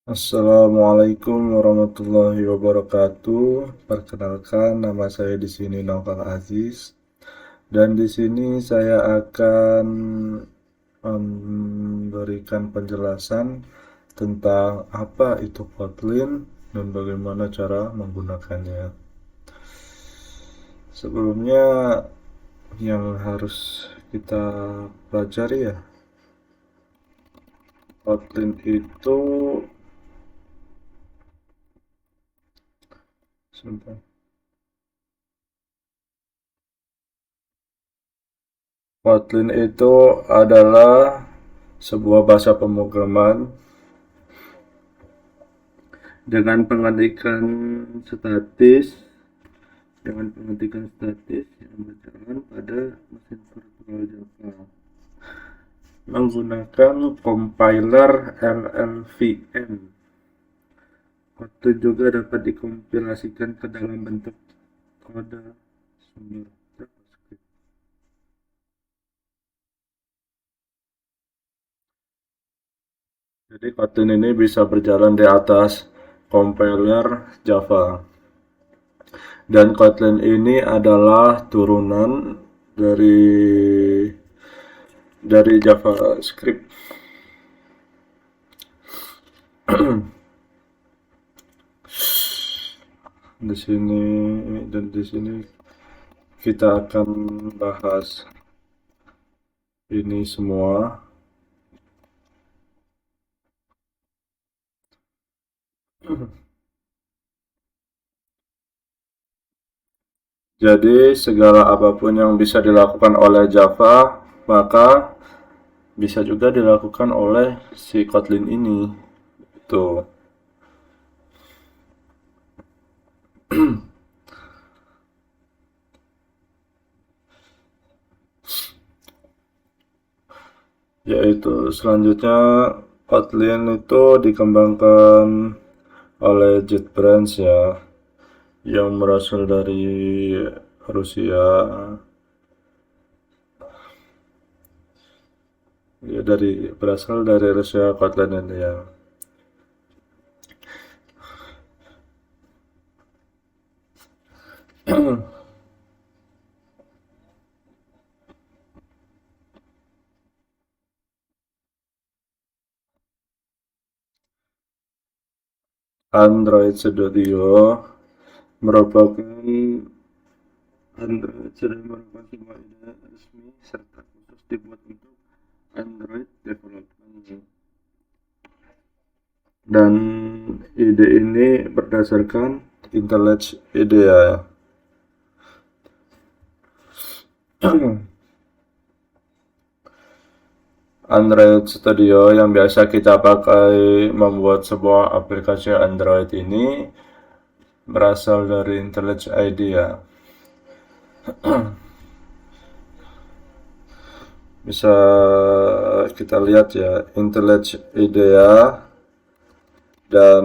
Assalamualaikum warahmatullahi wabarakatuh. Perkenalkan, nama saya di sini Naufal Aziz, dan di sini saya akan memberikan penjelasan tentang apa itu Kotlin dan bagaimana cara menggunakannya. Sebelumnya, yang harus kita pelajari ya, Kotlin itu sebentar. Kotlin itu adalah sebuah bahasa pemrograman dengan pengetikan statis yang berjalan pada mesin virtual Java menggunakan compiler LLVM. Kotlin juga dapat dikompilasikan ke dalam bentuk kode sumber JavaScript. Jadi Kotlin ini bisa berjalan di atas compiler Java. Dan Kotlin ini adalah turunan dari JavaScript. Di sini kita akan bahas ini semua. Jadi segala apapun yang bisa dilakukan oleh Java, maka bisa juga dilakukan oleh si Kotlin ini. Tuh. Yaitu selanjutnya Kotlin itu dikembangkan oleh JetBrains ya, yang berasal dari Rusia. Ya, berasal dari Rusia Kotlin ini ya. Android Studio merupakan sebuah ide resmi serta khusus dibuat untuk Android development. Dan ide ini berdasarkan IntelliJ IDEA. Android Studio yang biasa kita pakai membuat sebuah aplikasi Android ini berasal dari IntelliJ IDEA. Bisa kita lihat ya, IntelliJ IDEA dan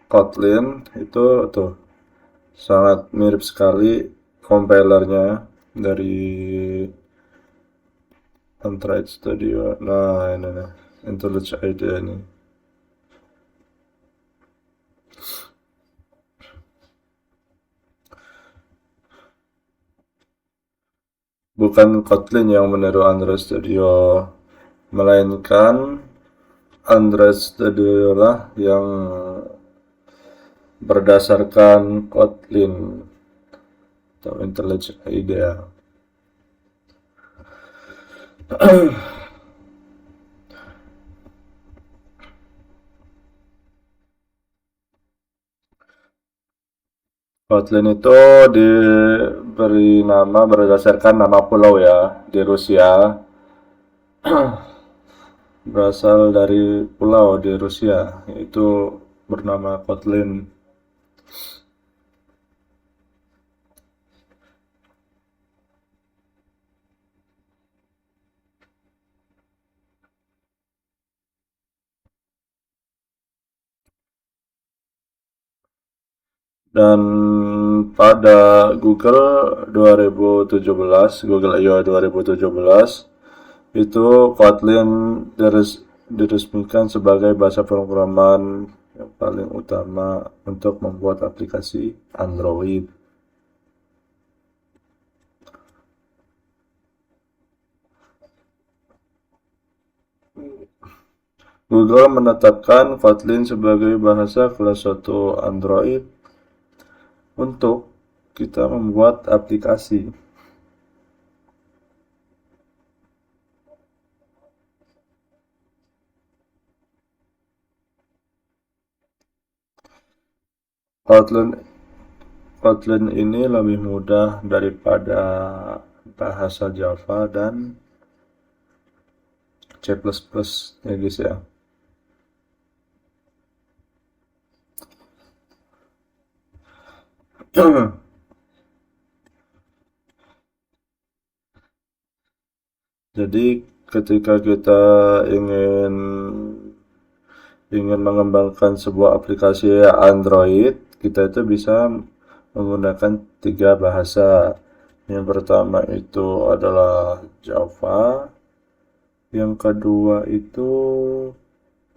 Kotlin itu tuh sangat mirip sekali compilernya dari Android Studio. Nah, ini nih, IntelliJ IDEA ini. Bukan Kotlin yang meniru Android Studio, melainkan Android Studio lah yang berdasarkan Kotlin atau IntelliJ IDEA. Kotlin itu diberi nama berdasarkan nama pulau ya di Rusia. Berasal dari pulau di Rusia, yaitu bernama Kotlin. Dan pada Google 2017, Google I/O 2017, itu Kotlin diresmikan sebagai bahasa pemrograman yang paling utama untuk membuat aplikasi Android. Google menetapkan Kotlin sebagai bahasa kelas 1 Android untuk kita membuat aplikasi. Kotlin Kotlin ini lebih mudah daripada bahasa Java dan C++ ya guys ya. Jadi ketika kita ingin ingin mengembangkan sebuah aplikasi Android, kita itu bisa menggunakan 3 bahasa. Yang pertama itu adalah Java, yang kedua itu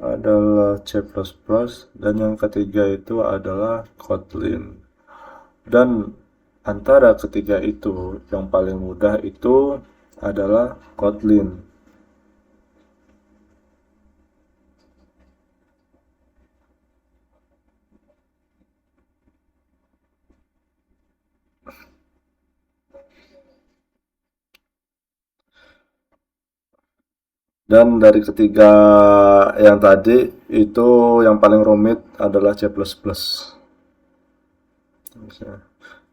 adalah C++, dan yang ketiga itu adalah Kotlin. Dan antara ketiga itu yang paling mudah itu adalah Kotlin. Dan dari ketiga yang tadi itu yang paling rumit adalah C++.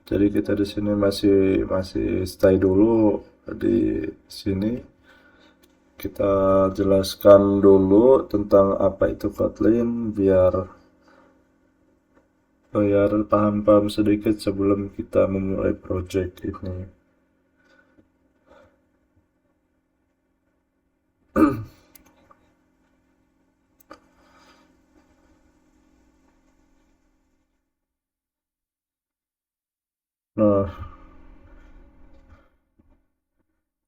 Jadi kita di sini masih stay dulu di sini. Kita jelaskan dulu tentang apa itu Kotlin biar paham-paham sedikit sebelum kita memulai project ini. Nah,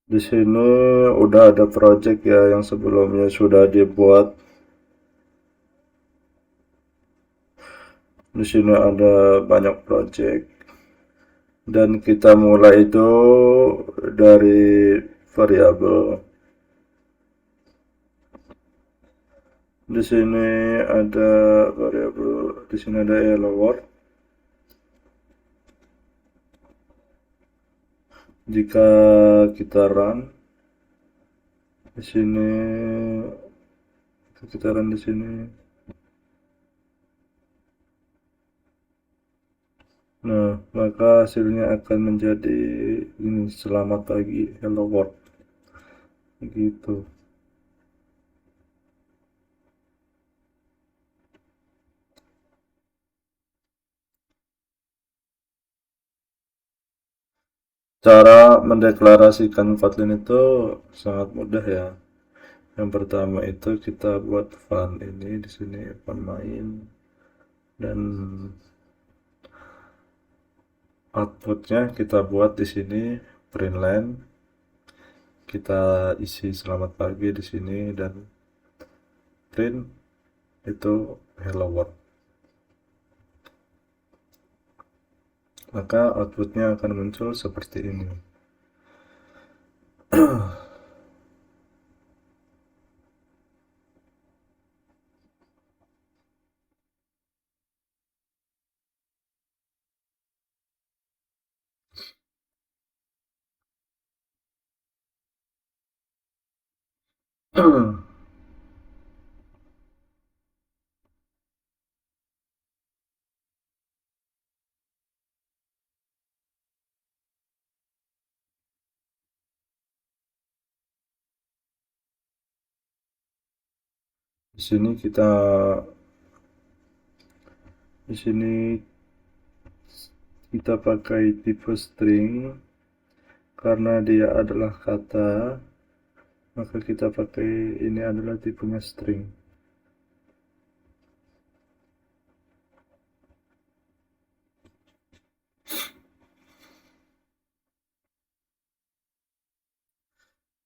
di sini udah ada project ya yang sebelumnya sudah dibuat. Di sini ada banyak project dan kita mulai itu dari variabel. Di sini ada variabel, di sini ada hello world. Jika kita run di sini, kita run di sini. Nah, maka hasilnya akan menjadi ini, selamat pagi, hello world. Gitu. Cara mendeklarasikan Kotlin itu sangat mudah ya. Yang pertama itu kita buat fun ini di sini fun main, dan outputnya kita buat di sini printline. Kita isi selamat pagi di sini dan print itu hello world. Maka outputnya akan muncul seperti ini. Di sini di sini kita pakai tipe string karena dia adalah kata, maka kita pakai ini adalah tipenya string.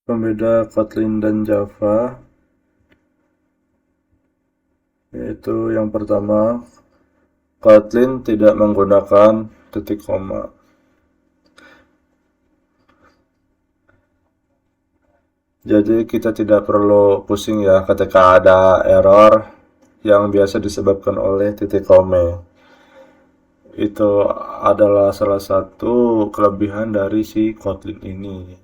Pembeda Kotlin dan Java yaitu yang pertama, Kotlin tidak menggunakan titik koma. Jadi kita tidak perlu pusing ya ketika ada error yang biasa disebabkan oleh titik koma. Itu adalah salah satu kelebihan dari si Kotlin ini.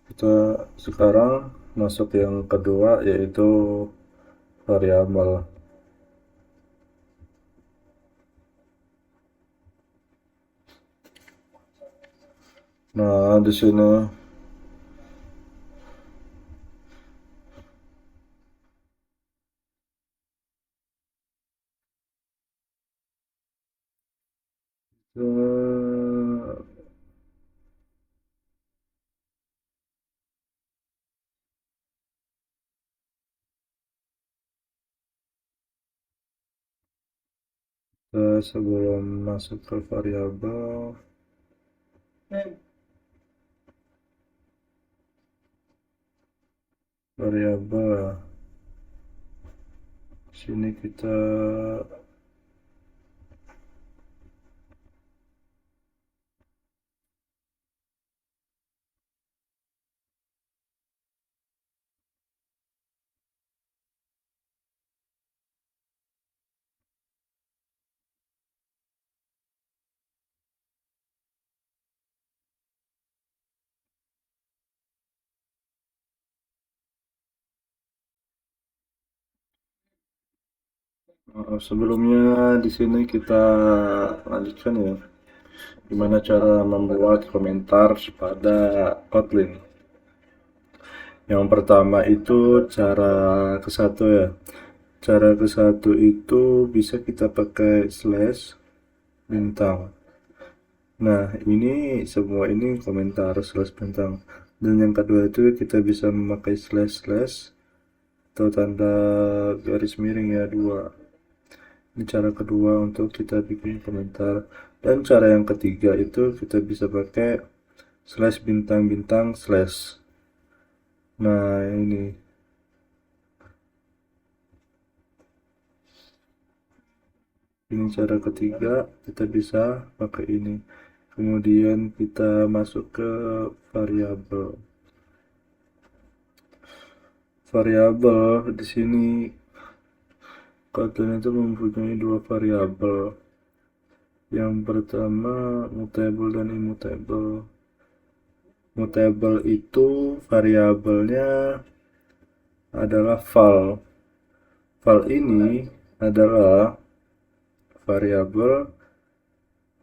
Kita sekarang masuk yang kedua, yaitu variabel. Nah, di sini sebelum masuk ke variabel, sini kita sebelumnya di sini kita lanjutkan ya, gimana cara membuat komentar pada Kotlin. Yang pertama itu cara ke satu ya. Cara ke satu itu bisa kita pakai slash bintang. Nah, ini semua ini komentar slash bintang. Dan yang kedua itu kita bisa memakai slash slash atau tanda garis miring ya, dua. Ini cara kedua untuk kita bikin komentar. Dan cara yang ketiga itu kita bisa pakai slash bintang bintang slash. Nah, ini cara ketiga, kita bisa pakai ini. Kemudian kita masuk ke variabel. Variabel di sini Kotlin itu mempunyai dua variabel. Yang pertama mutable dan immutable. Mutable itu variabelnya adalah val. Val ini adalah variabel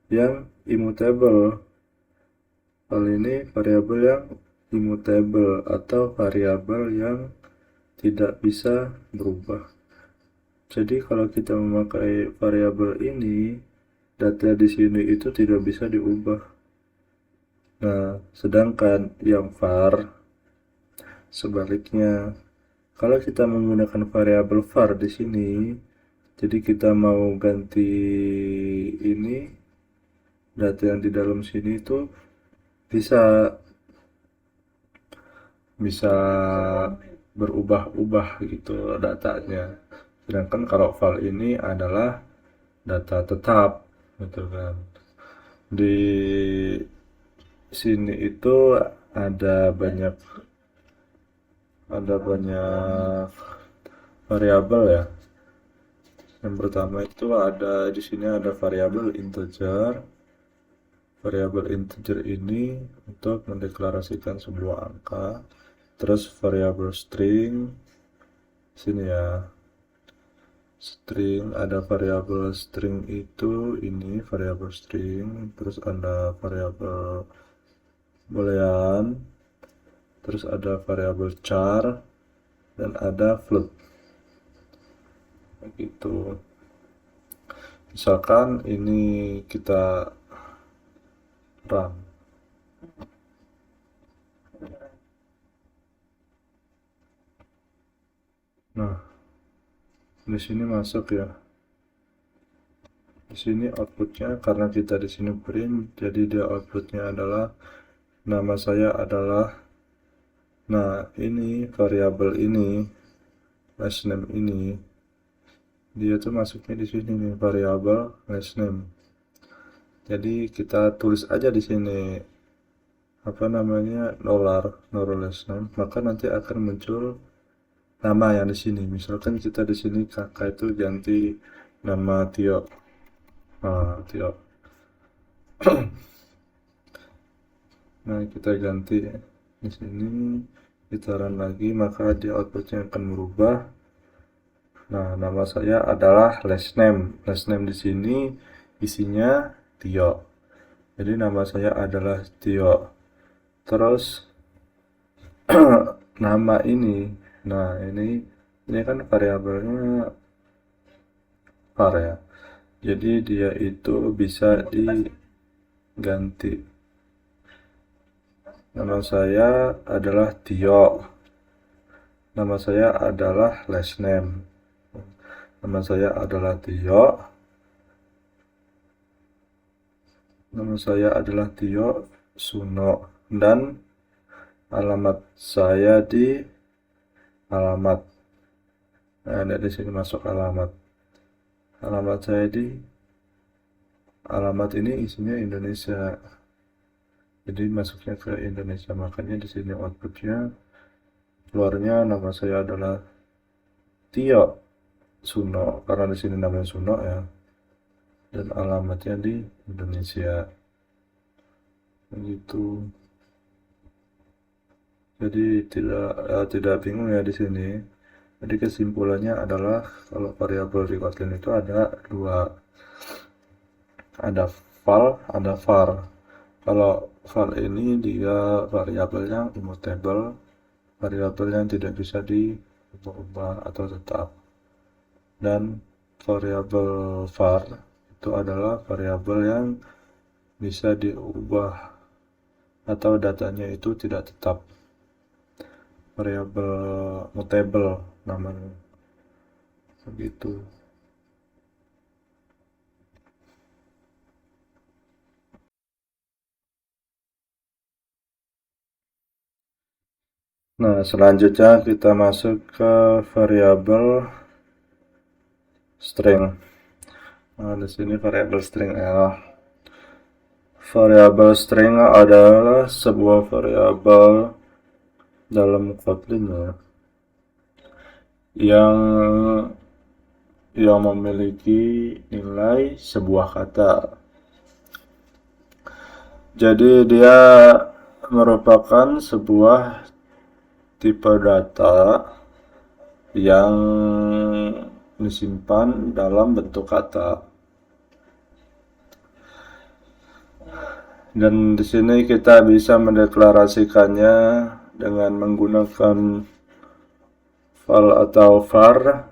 yang immutable. Val ini variabel yang immutable atau variabel yang tidak bisa berubah. Jadi kalau kita memakai variabel ini, data di sini itu tidak bisa diubah. Nah, sedangkan yang var sebaliknya. Kalau kita menggunakan variabel var di sini, jadi kita mau ganti ini, data yang di dalam sini itu bisa bisa berubah-ubah gitu datanya. Sedangkan kalau val ini adalah data tetap gitu kan. Di sini itu ada banyak variabel ya. Yang pertama itu ada di sini ada variabel integer. Variabel integer ini untuk mendeklarasikan sebuah angka. Terus variabel string sini ya. String, ada variabel string itu ini variabel string, terus ada variabel boolean, terus ada variabel char, dan ada float. Begitu. Misalkan ini kita run. Nah, di sini masuk ya. Di di sini outputnya karena kita di sini print, jadi dia outputnya adalah nama saya adalah, nah ini variabel ini last name ini dia tuh masuknya di sini nih, variabel last name. Jadi kita tulis aja di sini apa namanya $, last name, maka nanti akan muncul nama yang di sini. Misalkan kita di sini kakak itu ganti nama Tio. Nah, Tio. Nah, kita ganti di sini, kita run lagi, maka di outputnya akan berubah. Nah, nama saya adalah last name. Last name di sini isinya Tio. Jadi nama saya adalah Tio. Terus nama ini, nah ini kan variabelnya var ya. Jadi dia itu bisa diganti. Nama saya adalah Tio. Nama saya adalah last name. Nama saya adalah Tio. Nama saya adalah Tio Suno. Dan alamat saya di alamat. Nah, dari sini masuk alamat. Alamat saya di alamat ini isinya Indonesia. Jadi masuknya ke Indonesia, makanya di sini outputnya keluarnya nama saya adalah Tio Suno karena di sini namanya Suno ya, dan alamatnya di Indonesia. Begitu. Jadi tidak bingung ya di sini. Jadi kesimpulannya adalah kalau variabel di Kotlin itu ada dua, ada val, ada var. Kalau val ini dia variabel yang immutable, variabel yang tidak bisa diubah atau tetap. Dan variabel var itu adalah variabel yang bisa diubah atau datanya itu tidak tetap, variabel mutable namanya, begitu. Nah, selanjutnya kita masuk ke variabel string. Nah, di sini variabel string ya. Variabel string adalah sebuah variabel dalam Kotlin ya, yang memiliki nilai sebuah kata. Jadi dia merupakan sebuah tipe data yang disimpan dalam bentuk kata. Dan di sini kita bisa mendeklarasikannya dengan menggunakan val atau var.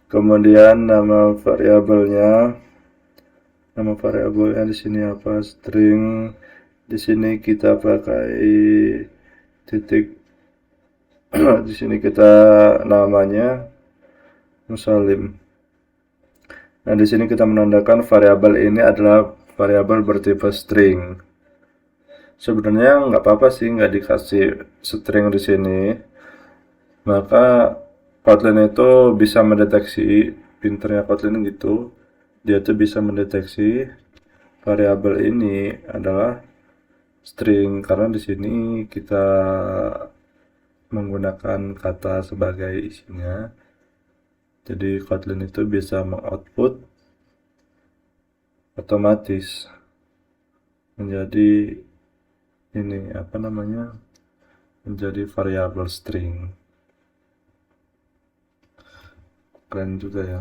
Kemudian nama variabelnya di sini apa? String. Di sini kita pakai titik. Di sini kita namanya Musalim. Nah, di sini kita menandakan variabel ini adalah variabel bertipe string. Sebenarnya nggak apa-apa sih nggak dikasih string di sini. Maka Kotlin itu bisa mendeteksi, pinternya Kotlin gitu. Dia tuh bisa mendeteksi variabel ini adalah string karena di sini kita menggunakan kata sebagai isinya. Jadi Kotlin itu bisa mengoutput otomatis menjadi ini menjadi variabel string. Keren juga ya.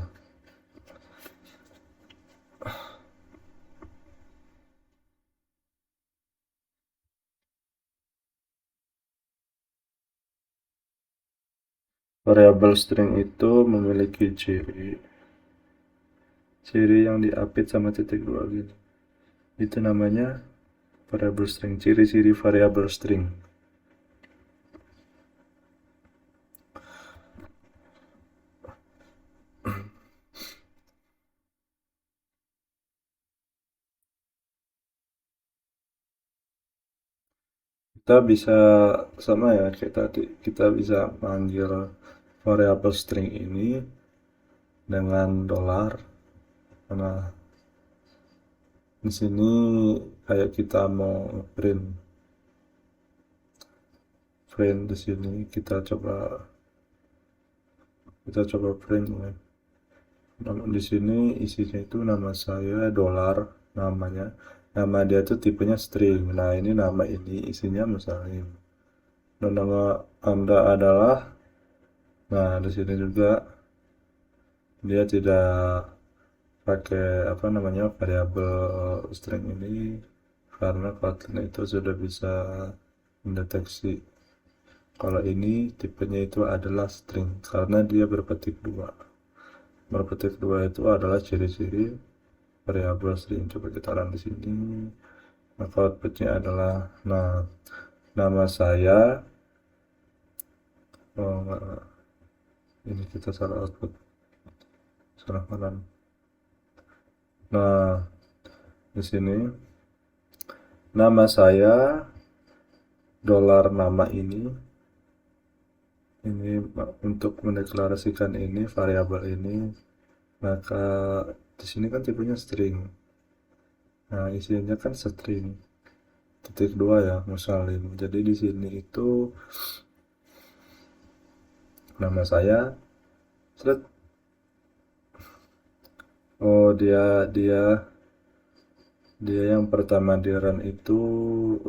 Variabel string itu memiliki ciri yang diapit sama titik dua gitu. Itu namanya variabel string, ciri-ciri variabel string. kita bisa sama ya kayak tadi, kita bisa manggil variabel string ini dengan dolar. Nah, di sini kayak kita mau print print di sini kita coba print ya. Di sini isinya itu nama saya dolar, namanya nama dia tuh tipenya string. Nah, ini nama ini isinya misalnya, dan nama anda adalah, nah di sini juga dia tidak pakai apa namanya variabel string ini karena Kotlin itu sudah bisa mendeteksi kalau ini tipenya itu adalah string karena dia berpetik dua. Berpetik dua itu adalah ciri-ciri variabel string. Coba kita run di sini. Maka outputnya adalah, nah, nama saya, oh enggak, ini kita salah output, salah run. Nah, di sini nama saya dolar nama ini untuk mendeklarasikan ini variabel ini, maka di sini kan tipenya string. Nah, isinya kan string titik dua ya, musalin. Jadi di sini itu nama saya, set. Oh, dia dia yang pertama di run itu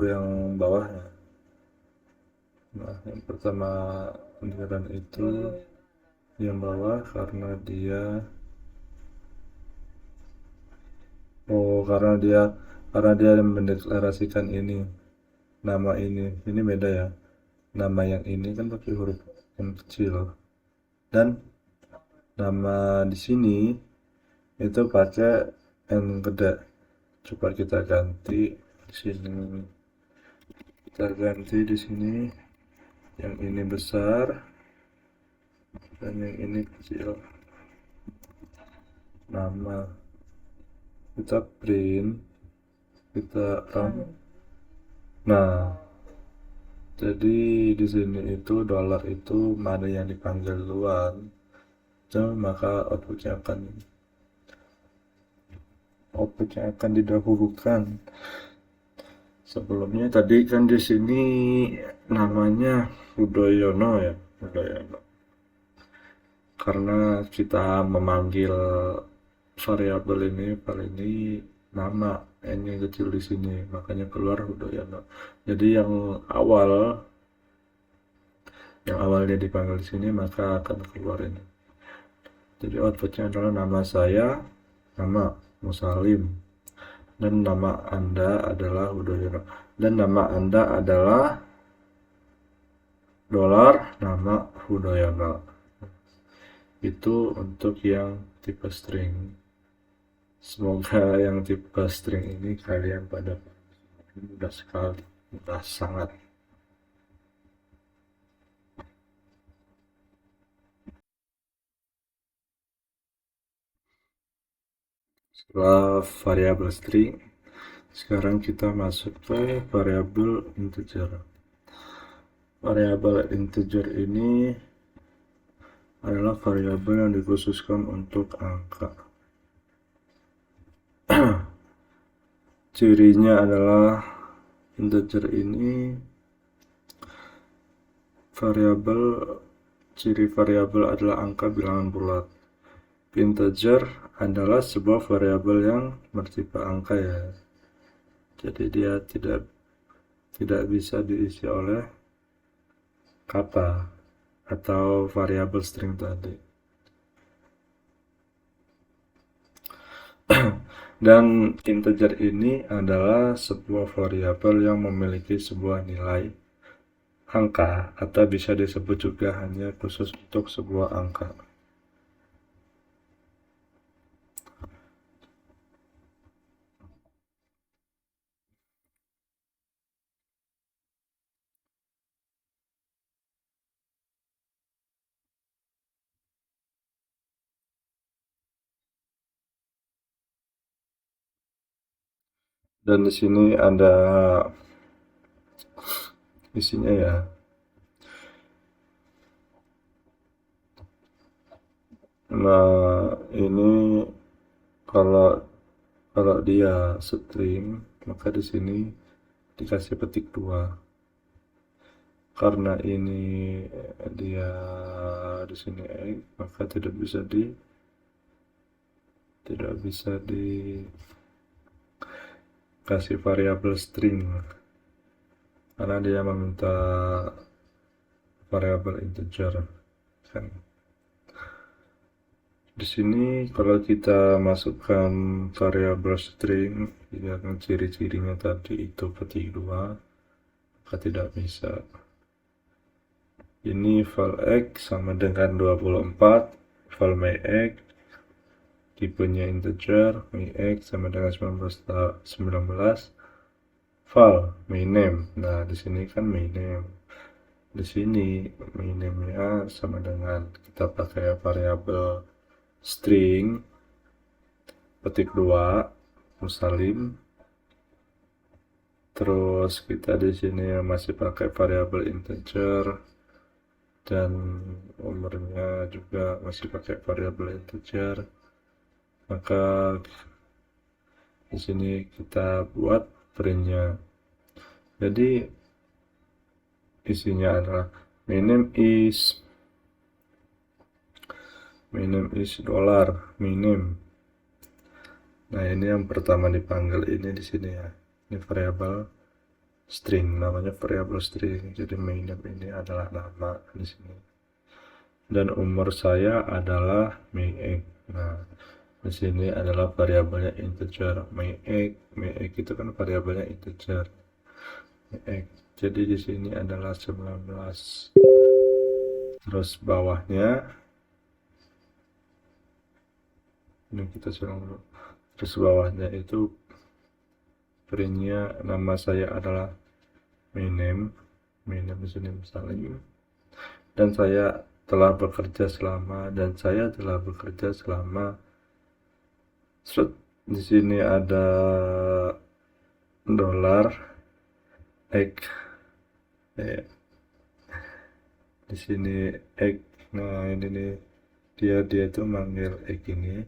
yang bawah ya. Nah, yang pertama di run itu yang bawah karena dia, oh karena dia mendeklarasikan ini, nama ini beda ya. Nama yang ini kan pakai huruf yang kecil, dan nama di sini itu pakai yang gede. Coba kita ganti di sini. Kita ganti di sini. Yang ini besar dan yang ini kecil. Nama kita print, kita run. Nah, jadi di sini itu dolar itu mana yang dipanggil duluan, maka outputnya akan didahulukan. Sebelumnya tadi kan di sini namanya Udoyono ya, Udoyono. Karena kita memanggil variabel ini, nama n yang kecil di sini, makanya keluar Udoyono. Jadi yang awalnya dipanggil di sini maka akan keluar ini. Jadi outputnya adalah nama saya, nama Musalim, dan nama anda adalah Udoyono, dan nama anda adalah dolar nama Udoyono. Itu untuk yang tipe string. Semoga yang tipe string ini kalian pada mudah sekali, mudah sangat. Setelah variabel string, sekarang kita masuk ke variabel integer. Variabel integer ini adalah variabel yang dikhususkan untuk angka. Cirinya adalah integer ini ciri variabel adalah angka bilangan bulat. Integer adalah sebuah variabel yang bertipe angka ya. Jadi dia tidak bisa diisi oleh kata atau variabel string tadi. Dan integer ini adalah sebuah variabel yang memiliki sebuah nilai angka atau bisa disebut juga hanya khusus untuk sebuah angka. Dan di sini ada isinya ya. Nah, ini kalau dia string, maka di sini dikasih petik 2. Karena ini dia di sini egg, maka tidak bisa dikasih variabel string karena dia meminta variabel integer kan. Di sini kalau kita masukkan variabel string yang ciri-cirinya tadi itu petik 2, maka tidak bisa. Ini val x sama dengan 24, val my x tipenya integer, my x sama dengan 19, val my name. Nah, di sini kan my name. Di sini my name-nya sama dengan kita pakai variabel string petik 2 Musalim. Terus kita di sini masih pakai variabel integer dan umurnya juga masih pakai variabel integer. Maka di sini kita buat printnya. Jadi isinya adalah my name is dollar my name. Nah, ini yang pertama dipanggil ini di sini ya. Ini variabel string, namanya variabel string. Jadi my name ini adalah nama di sini. Dan umur saya adalah my egg. Nah, di sini adalah variabelnya integer. My egg itu kan variabelnya integer. My egg. Jadi di sini adalah 19. Terus bawahnya ini kita suruh dulu. Terus bawahnya itu printnya nama saya adalah my name di sini misalnya. Dan saya telah bekerja selama di sini ada dolar egg di sini egg. Nah, ini nih dia tuh manggil egg ini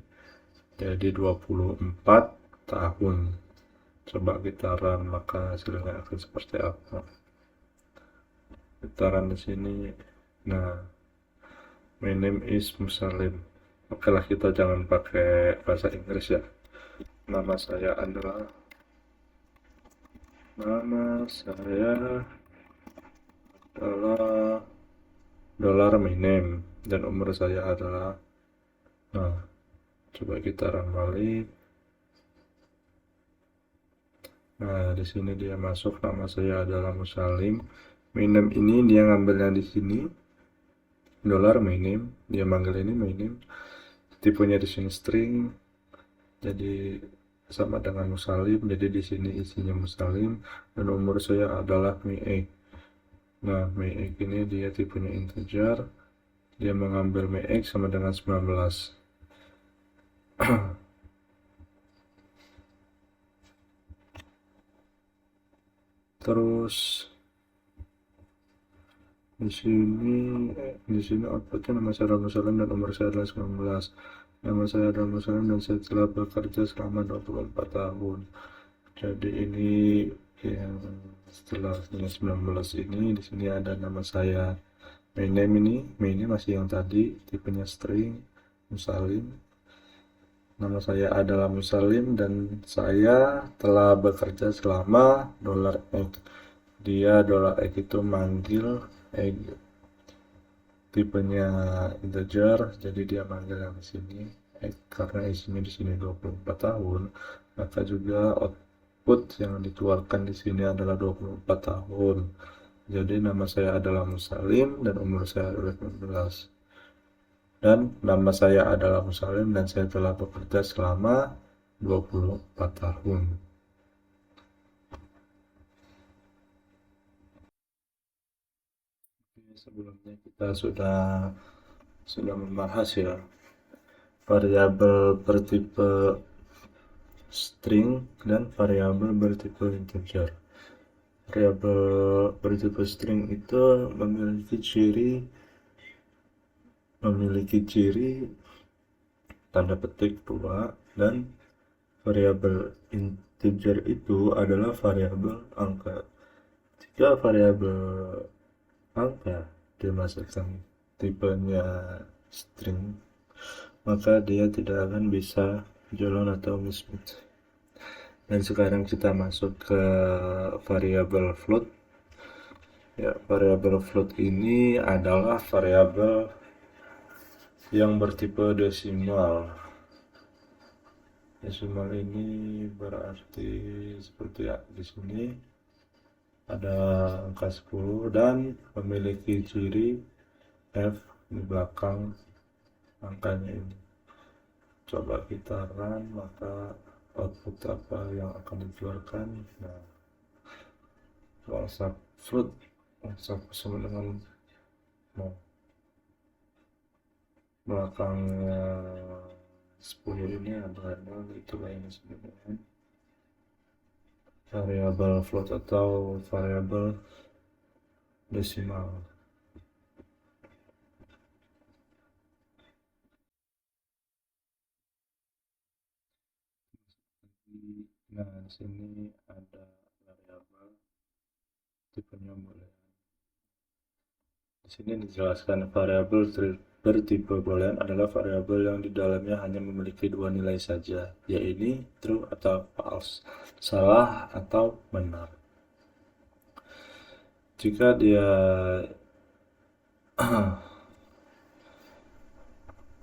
jadi 24 tahun. Coba kita run, maka hasilnya akan seperti apa. Kita run di sini. Nah, my name is Musalim. Oke lah, kita jangan pakai bahasa Inggris ya. Nama saya adalah dollar my name dan umur saya adalah. Nah, coba kita run balik. Nah, di sini dia masuk, nama saya adalah Musalim. My name ini dia ngambilnya di sini. Dollar my name, dia manggil ini my name. Tipenya di sini string. Jadi sama dengan Musalim. Jadi di sini isinya Musalim dan umur saya adalah my egg. Nah, my egg ini dia tipenya integer. Dia mengambil my egg sama dengan 19. Terus di sini outputnya nama saya adalah Musalim dan umur saya adalah 19. Nama saya adalah Musalim dan saya telah bekerja selama 24 tahun. Jadi ini yang setelah 19 ini di sini ada nama saya. My name ini masih yang tadi, tipenya string Musalim. Nama saya adalah Musalim dan saya telah bekerja selama dolar egg. Dia dollar egg itu manggil egg tipenya integer, jadi dia manggil yang di sini egg karena isinya di sini 24 tahun, maka juga output yang dikeluarkan di sini adalah 24 tahun. Jadi nama saya adalah Musalim dan umur saya adalah 19. Dan nama saya adalah Musalim dan saya telah bekerja selama 24 tahun. Sebelumnya kita sudah membahas ya variabel bertipe string dan variabel bertipe integer. Variabel bertipe string itu memiliki ciri tanda petik 2, dan variabel integer itu adalah variabel angka. Jika variabel angka dimasukkan tipenya string, maka dia tidak akan bisa jalan atau mismatch. Dan sekarang kita masuk ke variabel float. Ya, variabel float ini adalah variabel yang bertipe desimal. Desimal ini berarti seperti ya, di sini ada angka 10 dan memiliki ciri F di belakang angkanya ini. Coba kita run, maka output apa yang akan dikeluarkan? Nah, WhatsApp float, WhatsApp sama dengan belakangnya 10 ini ada 0, itulah yang disebut dengan variabel float atau variabel desimal. Nah, di sini ada variabel tipenya boolean. Di sini dijelaskan variabel bertipe boolean adalah variabel yang di dalamnya hanya memiliki dua nilai saja, yaitu true atau false, salah atau benar. Jika dia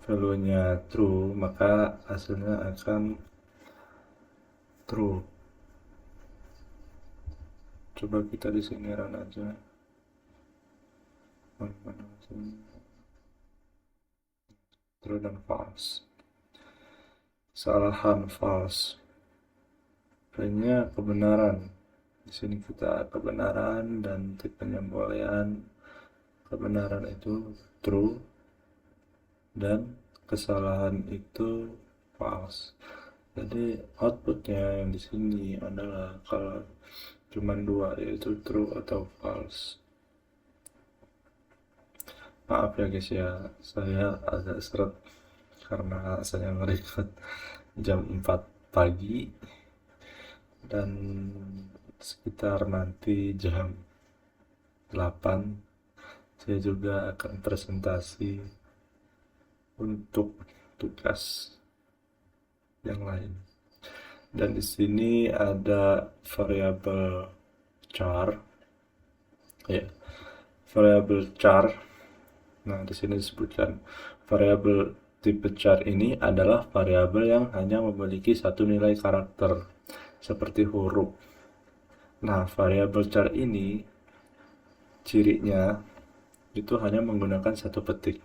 value-nya true, maka hasilnya akan true. Coba kita di sini run aja. True dan false. Salahan false. Lainnya kebenaran. Di sini kita kebenaran dan tipenya boolean. Kebenaran itu true dan kesalahan itu false. Jadi outputnya yang di sini adalah kalau cuma dua, yaitu true atau false. Maaf ya guys ya, saya agak seret karena saya nge-record jam 4 pagi dan sekitar nanti jam 8 saya juga akan presentasi untuk tugas yang lain. Dan di sini ada variabel char, ya, variabel char. Nah, di sini disebutkan variabel tipe char ini adalah variabel yang hanya memiliki satu nilai karakter, seperti huruf. Nah, variabel char ini cirinya itu hanya menggunakan satu petik,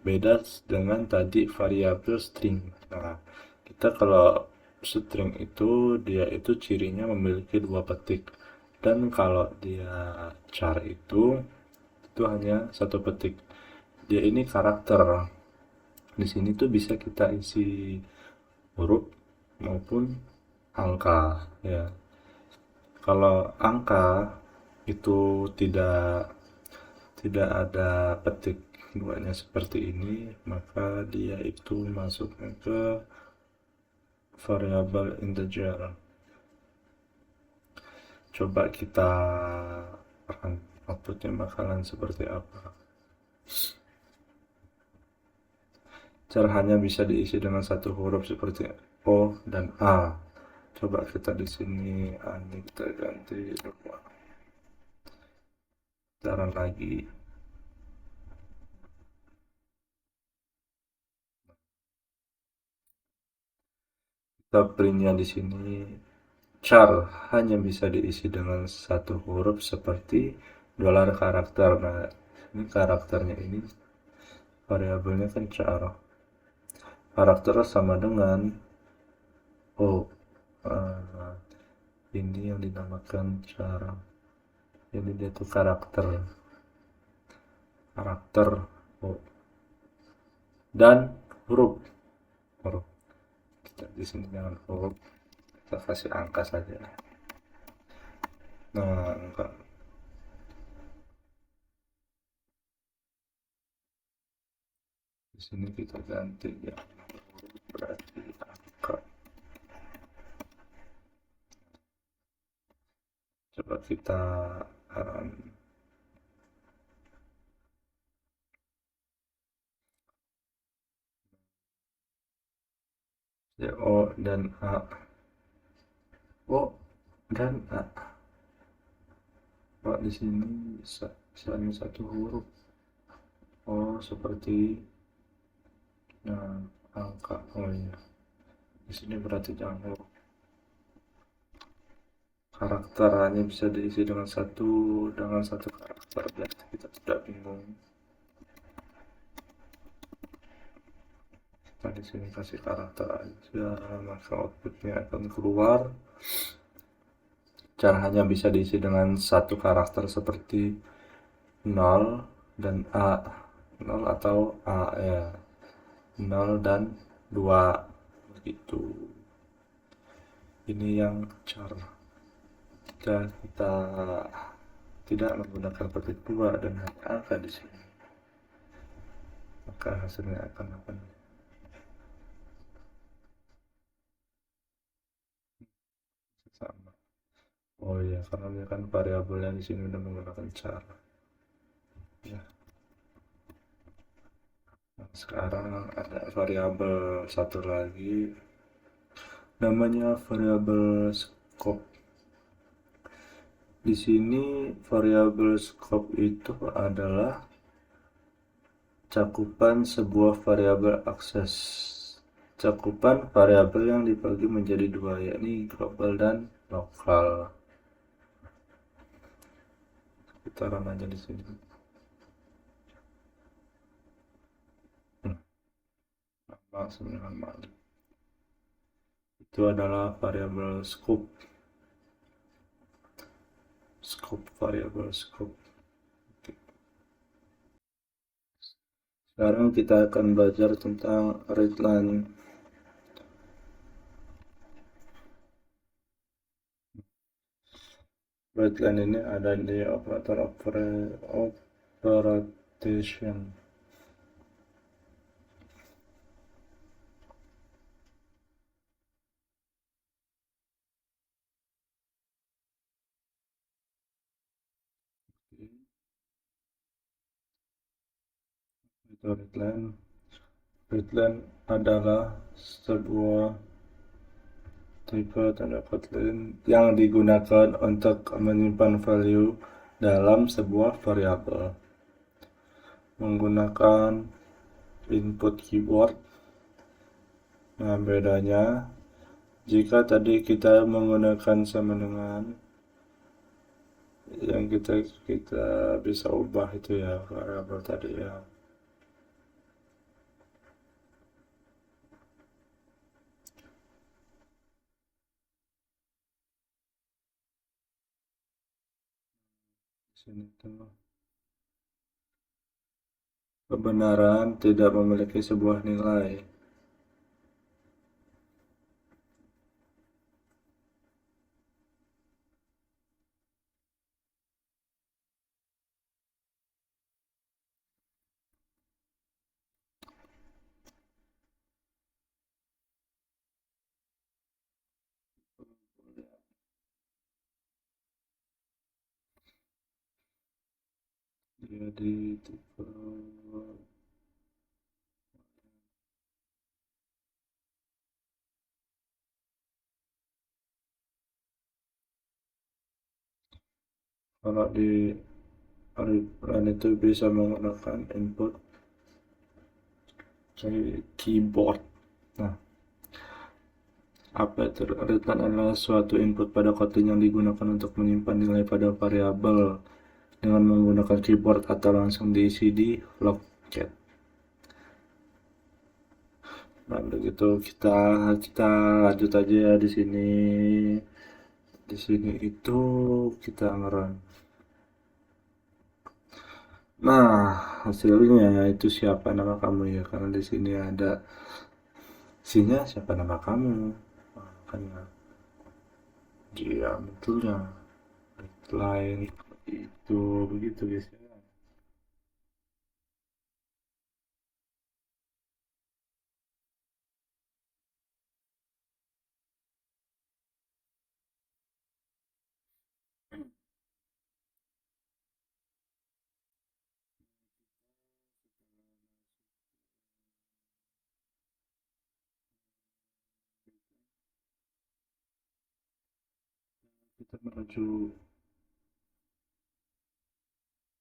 beda dengan tadi variabel string. Nah, kita kalau string itu dia itu cirinya memiliki dua petik, dan kalau dia char itu hanya satu petik. Dia ini karakter. Di sini tuh bisa kita isi huruf maupun angka, ya. Kalau angka itu tidak ada petik duanya seperti ini, maka dia itu masuknya ke variabel integer. Coba kita run, outputnya bakalan seperti apa. Char hanya bisa diisi dengan satu huruf seperti O dan A. Coba kita di sini A ini kita ganti 2. Kita run lagi. Kita printnya di sini char hanya bisa diisi dengan satu huruf seperti dolar karakter. Nah, ini karakternya ini variabelnya kan char. Karakter sama dengan ini yang dinamakan char. Jadi dia tuh karakter dan huruf. Kita di sini jangan huruf, kita kasih angka saja. Nah, enggak. Di sini kita ganti ya, berarti angka. Coba kita um, ya, O dan A. O dan A. Pak di sini bisa hanya satu huruf. Oh, seperti nah, angka. Oh iya. Di sini berarti jangan huruf. Karakter hanya bisa diisi dengan satu karakter. Berarti kita tidak bingung. Kita di sini kasih karakter aja, maka outputnya akan keluar. Caranya bisa diisi dengan satu karakter seperti 0 dan A. 0 atau A ya. 0 dan 2 begitu. Ini yang cara jika kita tidak menggunakan petik 2 dan hanya angka di sini, maka hasilnya akan apa? Sama. Oh iya, karena dia kan variabelnya di sini udah menggunakan cara. Ya. Nah, sekarang ada variabel satu lagi, namanya variabel scope. Di sini variabel scope itu adalah cakupan sebuah variabel akses. Cakupan variabel yang dibagi menjadi dua, yakni global dan lokal. Kita run aja di sini. Langsung dengan malu. Itu adalah variabel scope. Variabel scope. Sekarang kita akan belajar tentang readline. Readline ini ada di operator operation. Itu readline. Readline adalah sebuah tipe tanda Kotlin yang digunakan untuk menyimpan value dalam sebuah variabel menggunakan input keyboard. Nah, bedanya jika tadi kita menggunakan sama dengan yang kita bisa ubah itu ya variabel tadi ya. Sini tuh kebenaran tidak memiliki sebuah nilai. Jadi tipe kalau di readline itu bisa menggunakan input keyboard. Nah, apa itu? Readline adalah suatu input pada Kotlin yang digunakan untuk menyimpan nilai pada variabel dengan menggunakan keyboard atau langsung diisi di logcat. Nah, begitu kita lanjut aja ya di sini. Di sini itu kita ngerun. Nah, hasilnya itu siapa nama kamu ya? Karena di sini ada isinya siapa nama kamu. Makanya dia betulnya. lain itu begitu guys ya.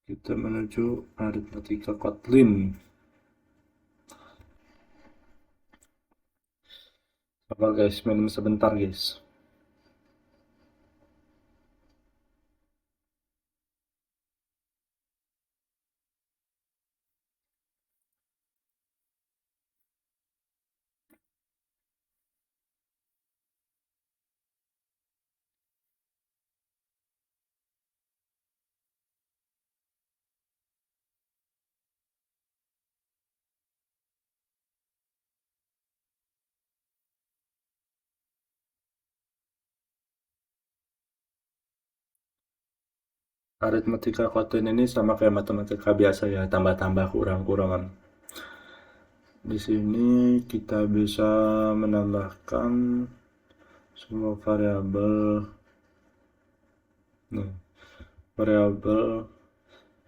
Kita menuju aritmatika Kotlin. Sabar guys, minum sebentar guys. Aritmatika Kotlin ini sama kayak matematika biasa ya, tambah-tambah kurang-kurangan. Di sini kita bisa menambahkan sebuah variabel. Nih, variabel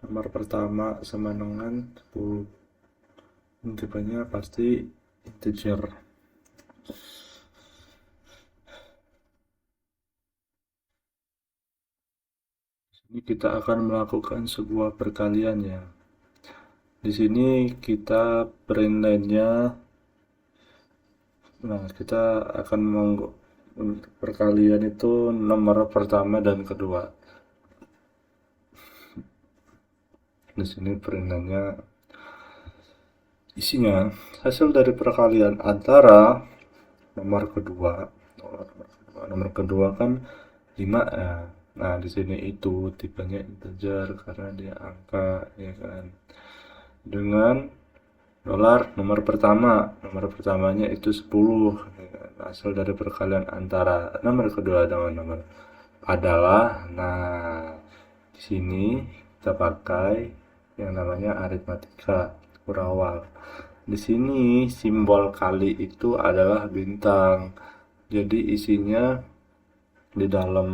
nomor pertama sama dengan 10. Tipenya pasti integer. Ini kita akan melakukan sebuah perkalian ya. Di sini kita print line-nya. Nah, kita akan perkalian itu nomor pertama dan kedua. Di sini print line-nya isinya hasil dari perkalian antara nomor kedua kan 5 ya. Nah, di sini itu tipenya integer karena dia angka ya kan. Dengan dolar nomor pertamanya itu 10 ya kan? Hasil dari perkalian antara nomor kedua dengan nomor adalah, nah di sini kita pakai yang namanya aritmatika kurawal. Di sini simbol kali itu adalah bintang. Jadi isinya di dalam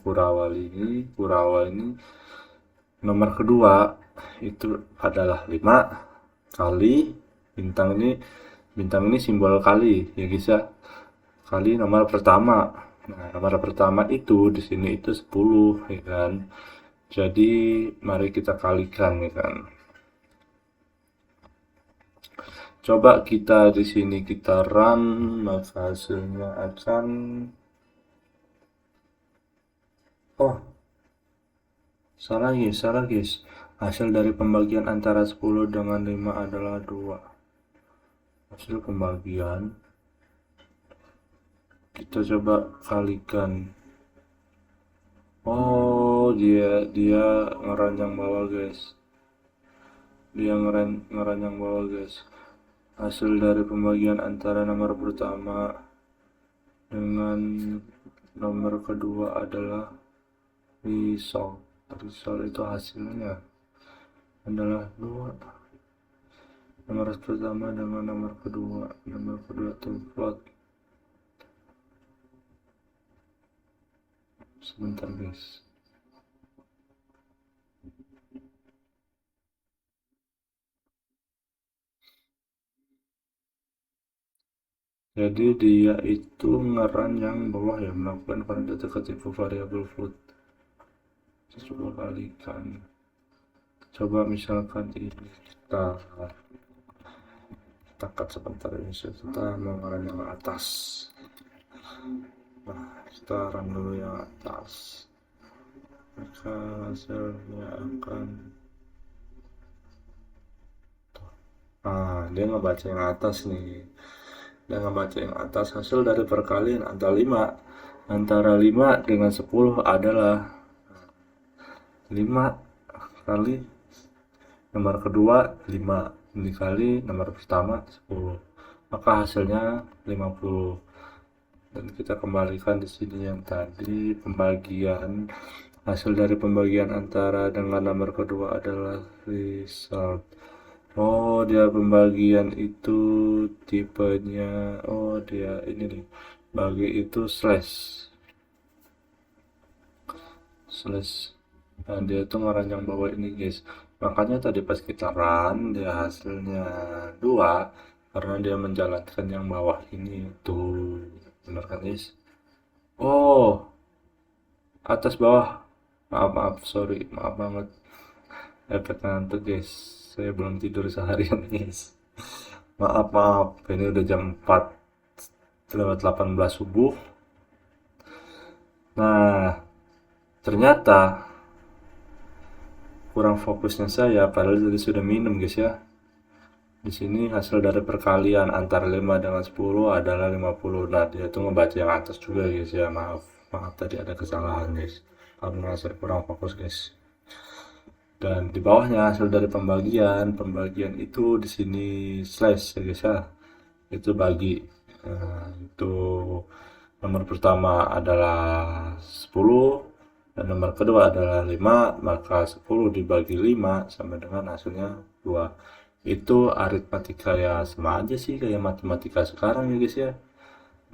kurawal ini nomor kedua itu adalah 5 kali bintang ini simbol kali ya guys ya, kali nomor pertama. Nah, nomor pertama itu di sini itu 10 ya kan. Jadi mari kita kalikan ya kan. Coba kita di sini kita run, maka hasilnya akan salah guys. Hasil dari pembagian antara 10 dengan 5 adalah 2. Hasil pembagian kita coba kalikan. Oh, dia ngeranjang bawah guys. Hasil dari pembagian antara nomor pertama dengan nomor kedua adalah result itu hasilnya adalah 2. Nomor pertama dengan nomor kedua itu plot. Sebentar guys. Jadi dia itu ngeran yang bawah ya, melakukan validasi ke tipe variabel float. Coba kalikan. Coba misalkan ini kita cut sebentar ini, kita mau ngeran yang atas. Nah, kita run dulu yang atas, maka hasilnya akan dia ngebaca yang atas nih. Dia ngebaca yang atas. Hasil dari perkalian antara 5 dengan 10 adalah 5 kali nomor kedua 5 dikali nomor pertama 10, maka hasilnya 50. Dan kita kembalikan di sini yang tadi pembagian Hasil dari pembagian antara dengan nomor kedua adalah result. Oh, dia pembagian itu tipenya. Oh, dia ini nih. Bagi itu slash. Slash. Nah, dia tuh ngeranjang bawah ini, guys. Makanya tadi pas kita run, dia hasilnya 2 karena dia menjalankan yang bawah ini. Tuh, bener kan, guys? Oh, atas bawah. Maaf, maaf, sorry. Maaf banget. Efek ngantuk, guys. Saya belum tidur seharian, guys. Maaf, maaf. Ini udah jam 4 lewat 18 subuh. Nah, ternyata kurang fokusnya saya padahal tadi sudah minum, guys ya. Di sini hasil dari perkalian antara 5 dengan 10 adalah 50. Nah, dia tuh ngebaca yang atas juga, guys ya. Maaf. Maaf tadi ada kesalahan, guys. Karena saya kurang fokus, guys. Dan di bawahnya hasil dari pembagian itu di sini slash ya, guys ya. Itu bagi. Nah, itu nomor pertama adalah 10 dan nomor kedua adalah 5, maka 10 dibagi 5 sama dengan hasilnya 2. Itu aritmatika ya, sama aja sih kayak matematika sekarang ya, guys ya.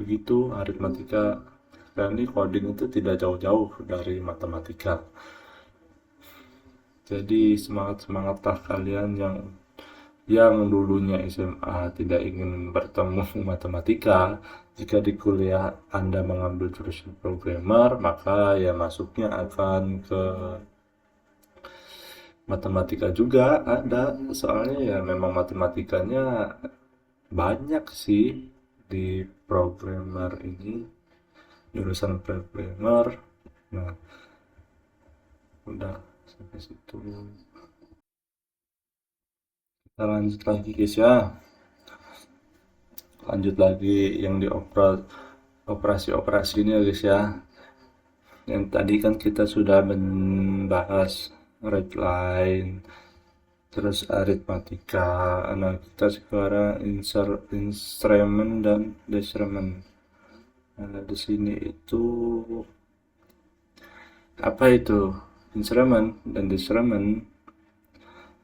Begitu aritmatika, dan ini coding itu tidak jauh-jauh dari matematika. Jadi semangat-semangatlah kalian yang dulunya SMA tidak ingin bertemu matematika. Jika di kuliah Anda mengambil jurusan programmer, maka ya masuknya akan ke matematika juga ada. Soalnya ya memang matematikanya banyak sih di programmer ini, jurusan programmer. Nah, udah sampai situ. Kita lanjut lagi, guys ya. Lanjut lagi yang di operasi-operasi ini ya, guys ya. Yang tadi kan kita sudah membahas redline, terus aritmatika. Nah, kita sekarang instrument dan measurement. Nah, di sini itu apa itu instrument dan measurement?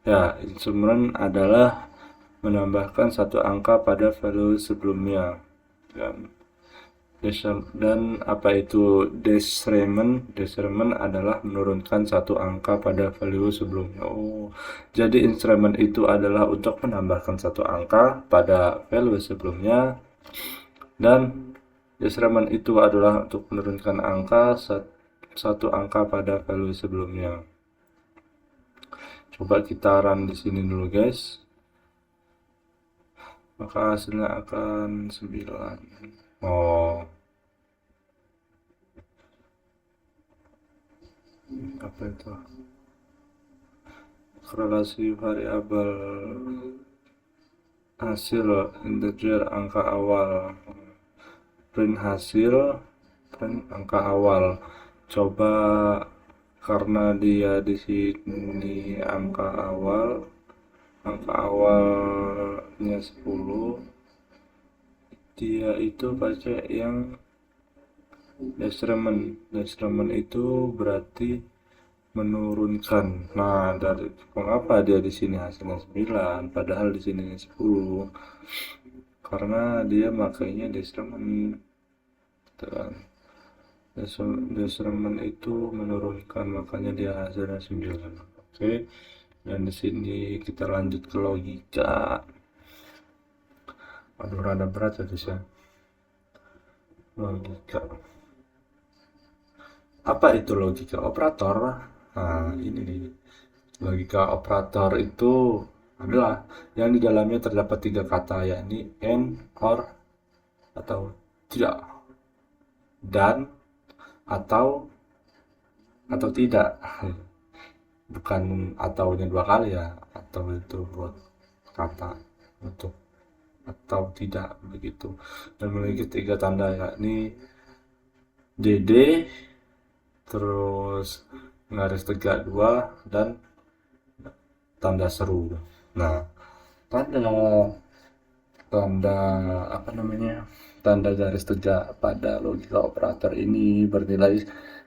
Ya, instrument adalah menambahkan satu angka pada value sebelumnya. Dan apa itu decrement? Decrement adalah menurunkan satu angka pada value sebelumnya. Oh, jadi instrument itu adalah untuk menambahkan satu angka pada value sebelumnya, dan decrement itu adalah untuk menurunkan satu angka pada value sebelumnya. Coba kita run di sini dulu, guys. Maka hasilnya akan 9. Oh, apa itu? Korelasi variabel hasil integer angka awal. Print hasil, print angka awal. Coba karena dia di sini angka awalnya 10, dia itu pakai yang decrement itu berarti menurunkan. Nah, dari mengapa dia di sini hasilnya 9 padahal di sini 10? Karena dia makainya decrement. Decrement itu menurunkan, makanya dia hasilnya 9. Oke. Dan di sini kita lanjut ke logika. Aduh, rada berat ya, guys ya. Logika. Apa itu logika operator? Nah, ini nih. Logika operator itu adalah yang di dalamnya terdapat 3 kata, yakni and, or, atau tidak, dan, atau tidak. Bukan ataunya 2 kali ya, atau itu buat kata untuk atau tidak begitu. Dan memiliki 3 tanda, yakni DD, terus garis tegak 2, dan tanda seru. Nah, tanda apa namanya, tanda garis tegak pada logika operator ini bernilai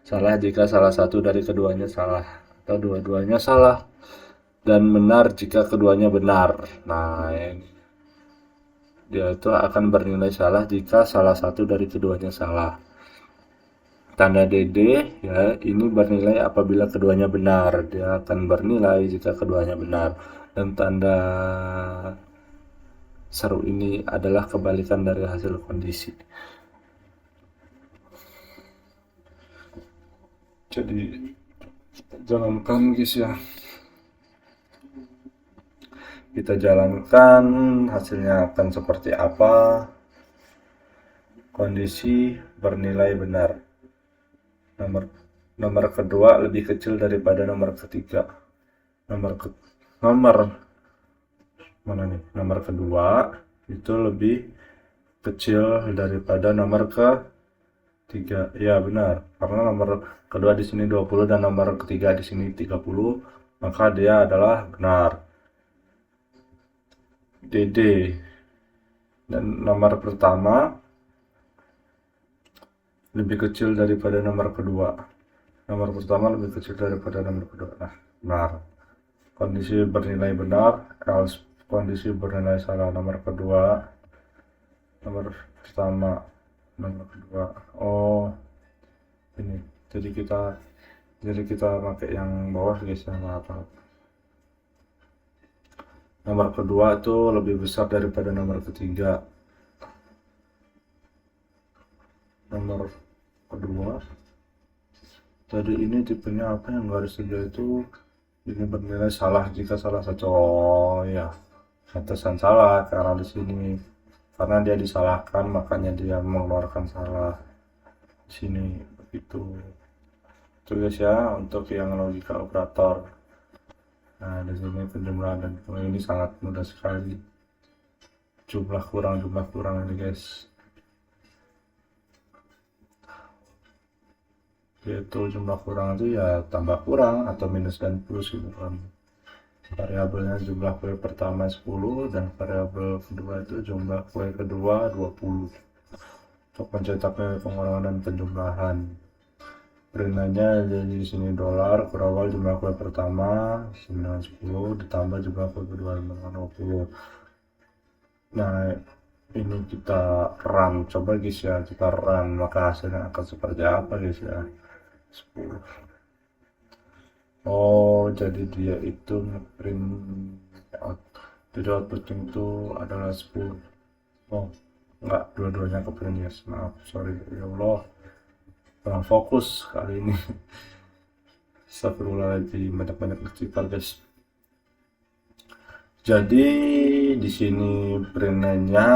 Salah jika salah satu dari keduanya salah atau dua-duanya salah, dan benar jika keduanya benar. Nah, dia itu akan bernilai salah jika salah satu dari keduanya salah. Tanda dede ya ini bernilai apabila keduanya benar, dia akan bernilai jika keduanya benar. Dan tanda seru ini adalah kebalikan dari hasil kondisi. Jadi jalankan guys ya, kita jalankan, hasilnya akan seperti apa. Kondisi bernilai benar. Nomor kedua lebih kecil daripada nomor ketiga. Nomor mana nih? Nomor kedua itu lebih kecil daripada nomor ketiga. Ya benar, karena nomor kedua di sini 20 dan nomor ketiga di sini 30, maka dia adalah benar. DD. Dan nomor pertama lebih kecil daripada nomor kedua. Nomor pertama lebih kecil daripada nomor kedua. Nah, benar. Kondisi bernilai benar, else kondisi bernilai salah. Nomor kedua, nomor pertama, nomor kedua. Oh, ini. Jadi kita pakai yang bawah guys ya, maaf. Nomor kedua itu lebih besar daripada nomor ketiga. Nomor kedua tadi ini tipenya apa yang garis 3 itu ini bernilai salah jika salah satu. Oh ya, pantesan salah karena di sini, karena dia disalahkan makanya dia mengeluarkan salah di sini begitu. Itu guys ya untuk yang logika operator. Nah di sini penjumlahan dan ini sangat mudah sekali. Jumlah kurang ini guys, yaitu jumlah kurang itu ya tambah kurang atau minus dan plus gitu kan. Variabelnya jumlah kue pertama 10 dan variabel kedua itu jumlah kue kedua 20. Untuk mencetaknya pengurangan dan penjumlahan, peringannya jadi di sini dolar, kurawal jumlah kue pertama 910 ditambah jumlah kue kedua dengan 20. Nah ini kita run, coba guys ya, kita run, maka hasilnya akan seperti apa guys ya. 10. Oh jadi dia itu ngeprint out, jadi outputnya itu adalah 10. Oh enggak, dua-duanya ke print ya, maaf, sorry ya Allah, kurang fokus kali ini. Astagfirullahaladzim, banyak-banyak istighfar guys. Jadi di sini printnya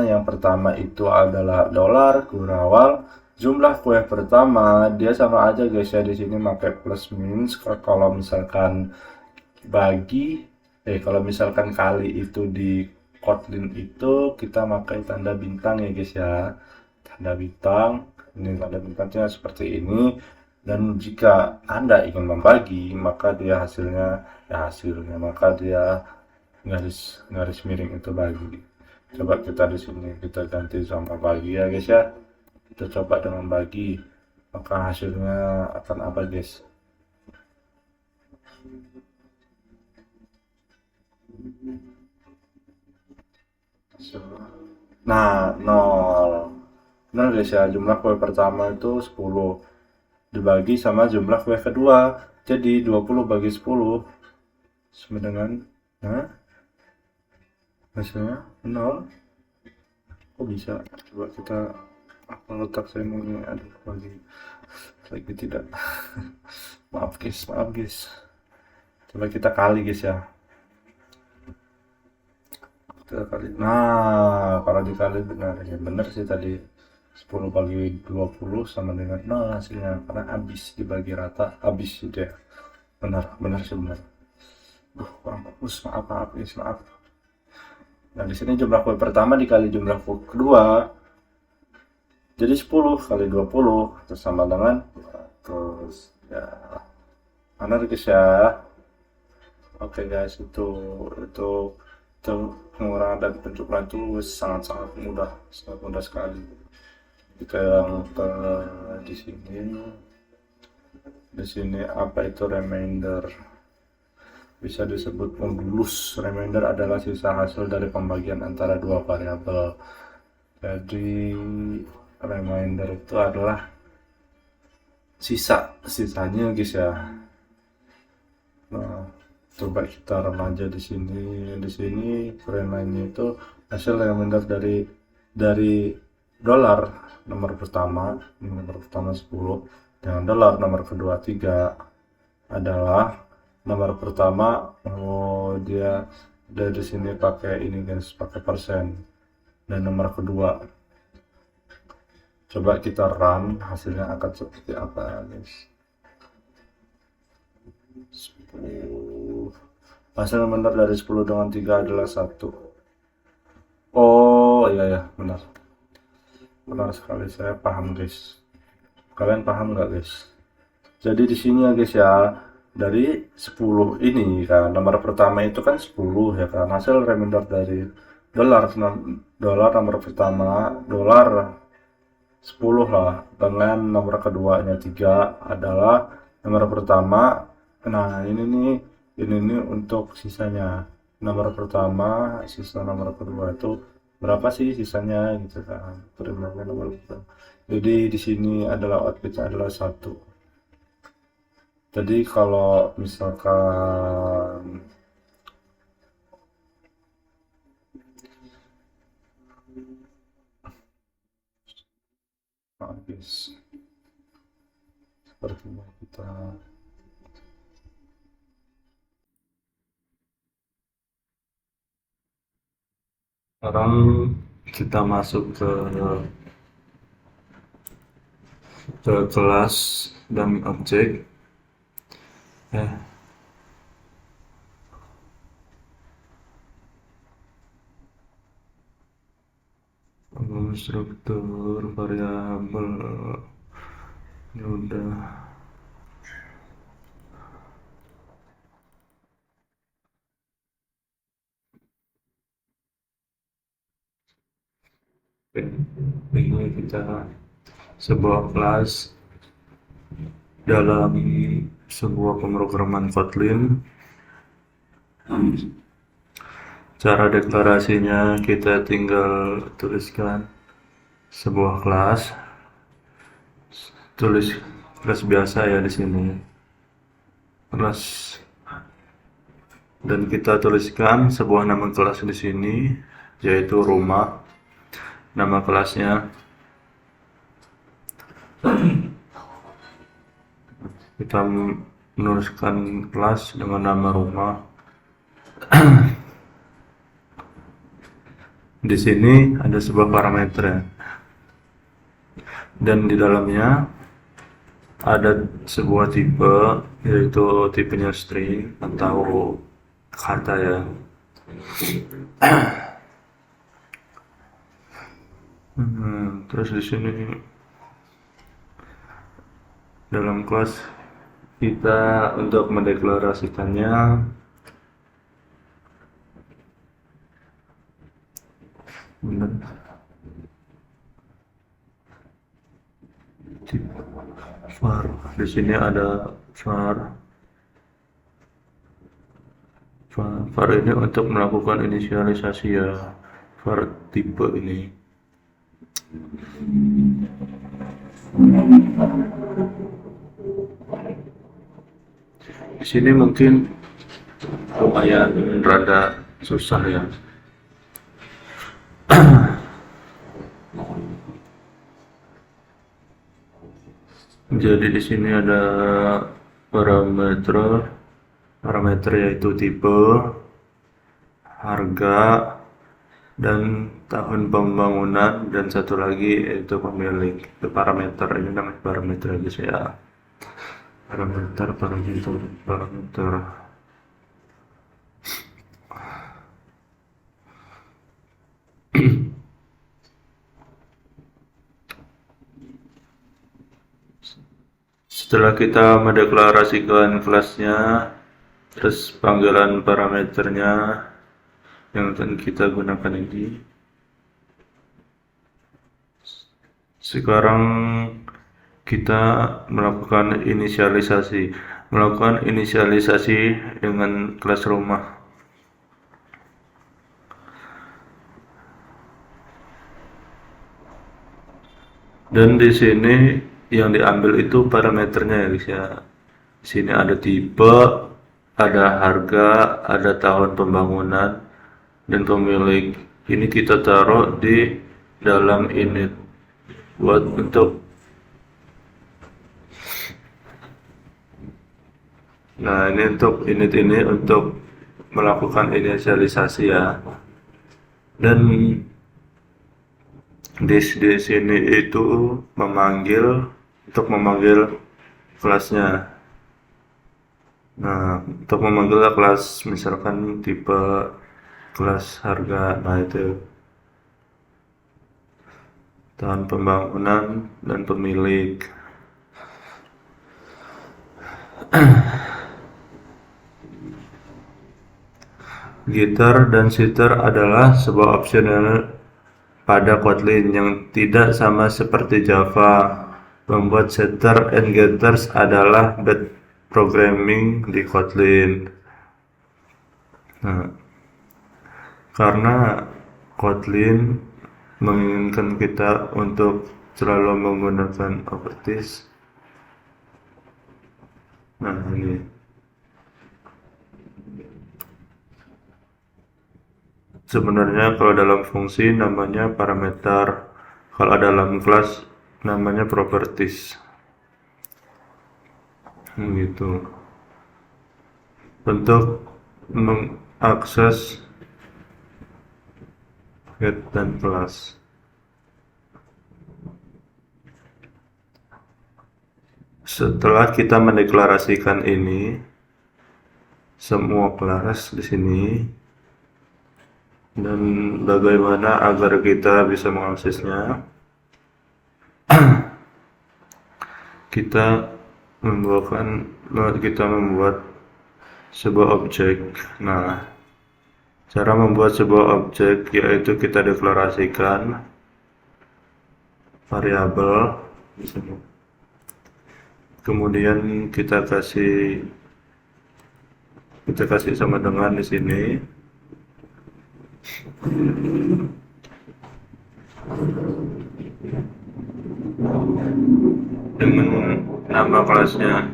yang pertama itu adalah dolar kurawal. Jumlah kue pertama dia sama aja guys ya, di sini pakai plus minus. Kalau misalkan kalau misalkan kali itu di Kotlin itu kita pakai tanda bintang ya guys ya. Tanda bintang, ini tanda bintangnya seperti ini. Dan jika Anda ingin membagi, maka dia maka dia garis miring itu bagi. Coba kita di sini kita ganti sama bagi ya guys ya. Kita coba dengan bagi, maka hasilnya akan apa guys? Nah 0 guys ya, jumlah kue pertama itu 10 dibagi sama jumlah kue kedua, jadi 20 bagi 10 sama dengan hasilnya 0. Kok bisa? Coba kita letak saya mau ini, aduh lagi tidak. maaf guys, coba kita kali guys ya, kita kali. Nah kalau dikali benar sih tadi, 10 bagi 20 sama dengan 0 hasilnya, karena habis dibagi rata, habis gitu ya. Benar sih benar. Kurang fokus, maaf guys, maaf. Nah di sini jumlah kue pertama dikali jumlah kue kedua, jadi 10 kali 20 terus sama dengan terus ya, benar guys ya. Oke guys, itu pengurangan dan penjumlahan itu sangat mudah sekali. Jika yang di sini Di sini apa itu remainder? Bisa disebut modulus. Remainder adalah sisa hasil dari pembagian antara dua variabel. Jadi remainder itu adalah sisanya guys ya. Nah, coba kita run aja di sini. Di sini lainnya itu hasil remainder dari dolar nomor pertama 10 dengan dolar nomor kedua 3 adalah nomor pertama. Dia dari sini pakai ini guys, pakai persen, dan nomor kedua coba kita run, hasilnya akan seperti apa guys. 10. Hasil benar dari 10 dengan 3 adalah 1. Oh iya ya, benar sekali, saya paham guys. Kalian paham nggak guys? Jadi di sini ya guys ya, dari 10 ini kan nomor pertama itu kan 10 ya kan, hasil remainder dari dolar nomor pertama dolar 10 lah, dengan nomor keduanya 3 adalah nomor pertama. Nah ini nih untuk sisanya nomor pertama, sisa nomor kedua itu berapa sih sisanya gitu kan, primernya nomor pertama. Jadi di sini adalah outputnya adalah 1. Jadi kalau misalkan habis sepertinya kita sekarang kita masuk ke kelas dan objek ya. Struktur variabel ini udah. Ini kita sebuah kelas dalam sebuah pemrograman Kotlin. Cara deklarasinya kita tinggal tuliskan sebuah kelas, tulis kelas biasa ya di sini, kelas, dan kita tuliskan sebuah nama kelas di sini yaitu rumah. Nama kelasnya kita menuliskan kelas dengan nama rumah. Di sini ada sebuah parameter ya, dan di dalamnya ada sebuah tipe, yaitu tipenya string atau kata ya. Terus di sini dalam kelas kita untuk mendeklarasikannya var. Di sini ada var ini untuk melakukan inisialisasi ya, var tipe ini. Di sini mungkin lumayan rada susah ya. Jadi di sini ada parameter yaitu tipe, harga, dan tahun pembangunan, dan satu lagi yaitu pemilik. Itu parameter, ini namanya parameter guys ya. Parameter. Setelah kita mendeklarasikan kelasnya, terus panggilan parameternya yang akan kita gunakan ini. Sekarang kita melakukan inisialisasi dengan kelas rumah. Dan di sini yang diambil itu parameternya ya guys ya. Di sini ada tipe, ada harga, ada tahun pembangunan, dan pemilik. Ini kita taruh di dalam init buat untuk ini untuk init ini untuk melakukan inisialisasi ya. Dan di sini itu untuk memanggil kelasnya. Nah, untuk memanggil kelas misalkan tipe kelas harga, nah itu tahun pembangunan dan pemilik. Gitar dan sitar adalah sebuah opsional pada Kotlin yang tidak sama seperti Java. Membuat setter and getters adalah bad programming di Kotlin. Nah, karena Kotlin menginginkan kita untuk selalu menggunakan properties. Nah, ini sebenarnya kalau dalam fungsi namanya parameter, kalau dalam kelas namanya properties. Gitu. Untuk mengakses get dan kelas. Setelah kita mendeklarasikan ini, semua kelas di sini, dan bagaimana agar kita bisa mengaksesnya, kita membuat sebuah objek. Nah, cara membuat sebuah objek yaitu kita deklarasikan variabel di sini. Kemudian kita kasih sama dengan di sini dengan nama kelasnya,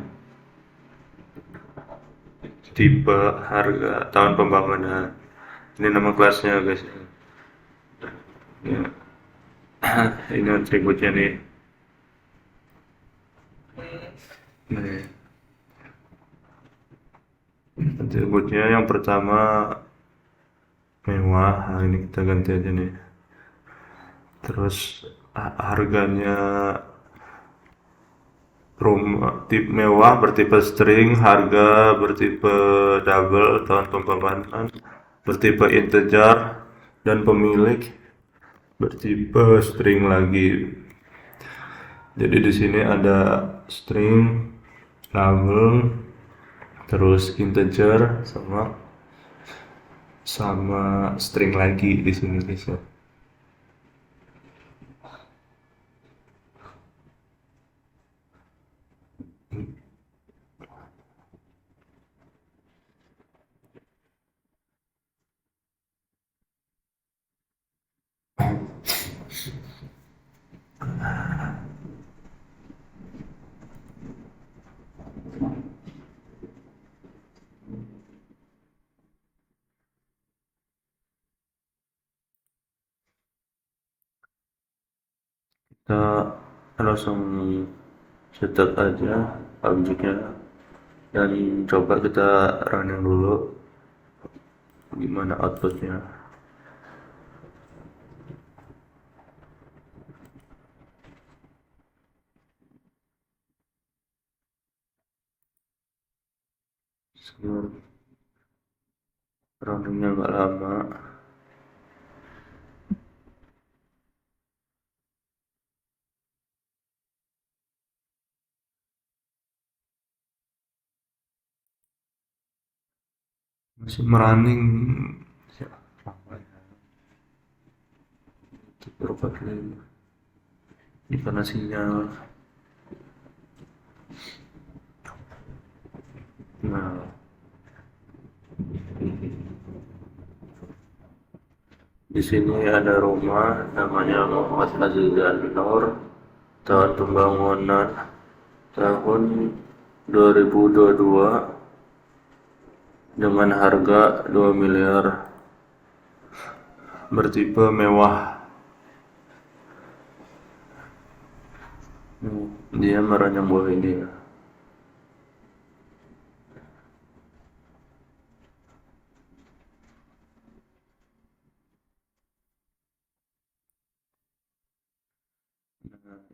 tipe, harga, tahun pembangunan. Ini nama kelasnya guys ya. Ini atributnya nih. Nih, atributnya yang pertama mewah. Nah, ini kita ganti aja nih. Terus harganya tip mewah bertipe string, harga bertipe double, tahun pembangunan bertipe integer, dan pemilik bertipe string lagi. Jadi di sini ada string, double, terus integer sama string lagi di sini guys ya. Kita langsung setup aja objeknya dan coba kita running dulu gimana outputnya. Runningnya nggak lama. Masih merunning. Ini karena sinyal. Nah, di sini ada rumah namanya Muhammad Azizan Nur, tahun pembangunan tahun 2022 dengan harga 2 miliar, bertipe mewah. Dia meranyam bawah ini ya.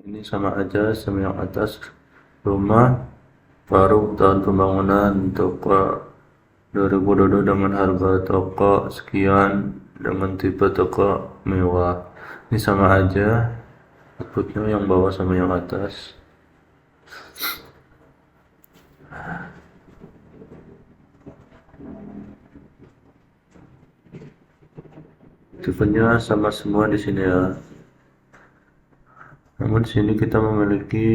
Ini sama aja sama yang atas. Rumah baru tahun pembangunan, toko 2022 dengan harga toko sekian, dengan tipe toko mewah. Ini sama aja, outputnya yang bawah sama yang atas. Tipenya sama semua di sini ya. Namun di sini kita memiliki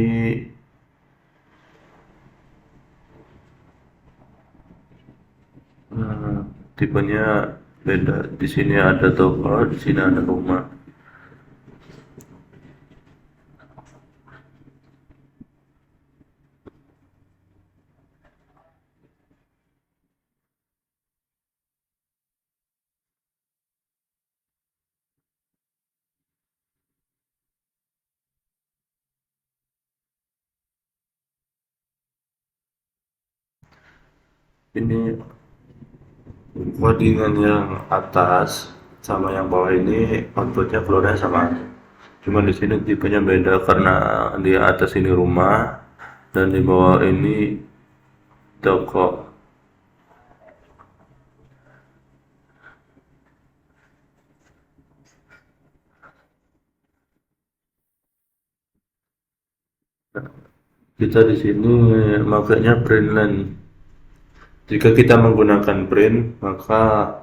tipenya beda. Di sini ada toko, di sini ada rumah. Ini codingan yang atas sama yang bawah ini outputnya keluarnya sama aja. Cuma di sini tipenya beda karena di atas ini rumah dan di bawah ini toko. Kita di sini makanya printline. Jika kita menggunakan print, maka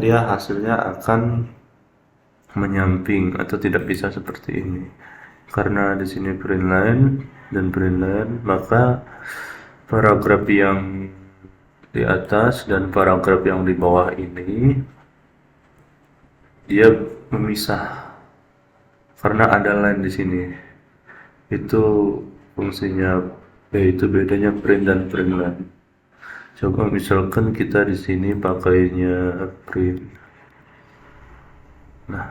dia hasilnya akan menyamping atau tidak bisa seperti ini. Karena di sini printline dan printline, maka paragraf yang di atas dan paragraf yang di bawah ini dia memisah karena ada line di sini. Itu fungsinya, yaitu bedanya print dan printline. Coba misalkan kita di sini pakainya print. Nah,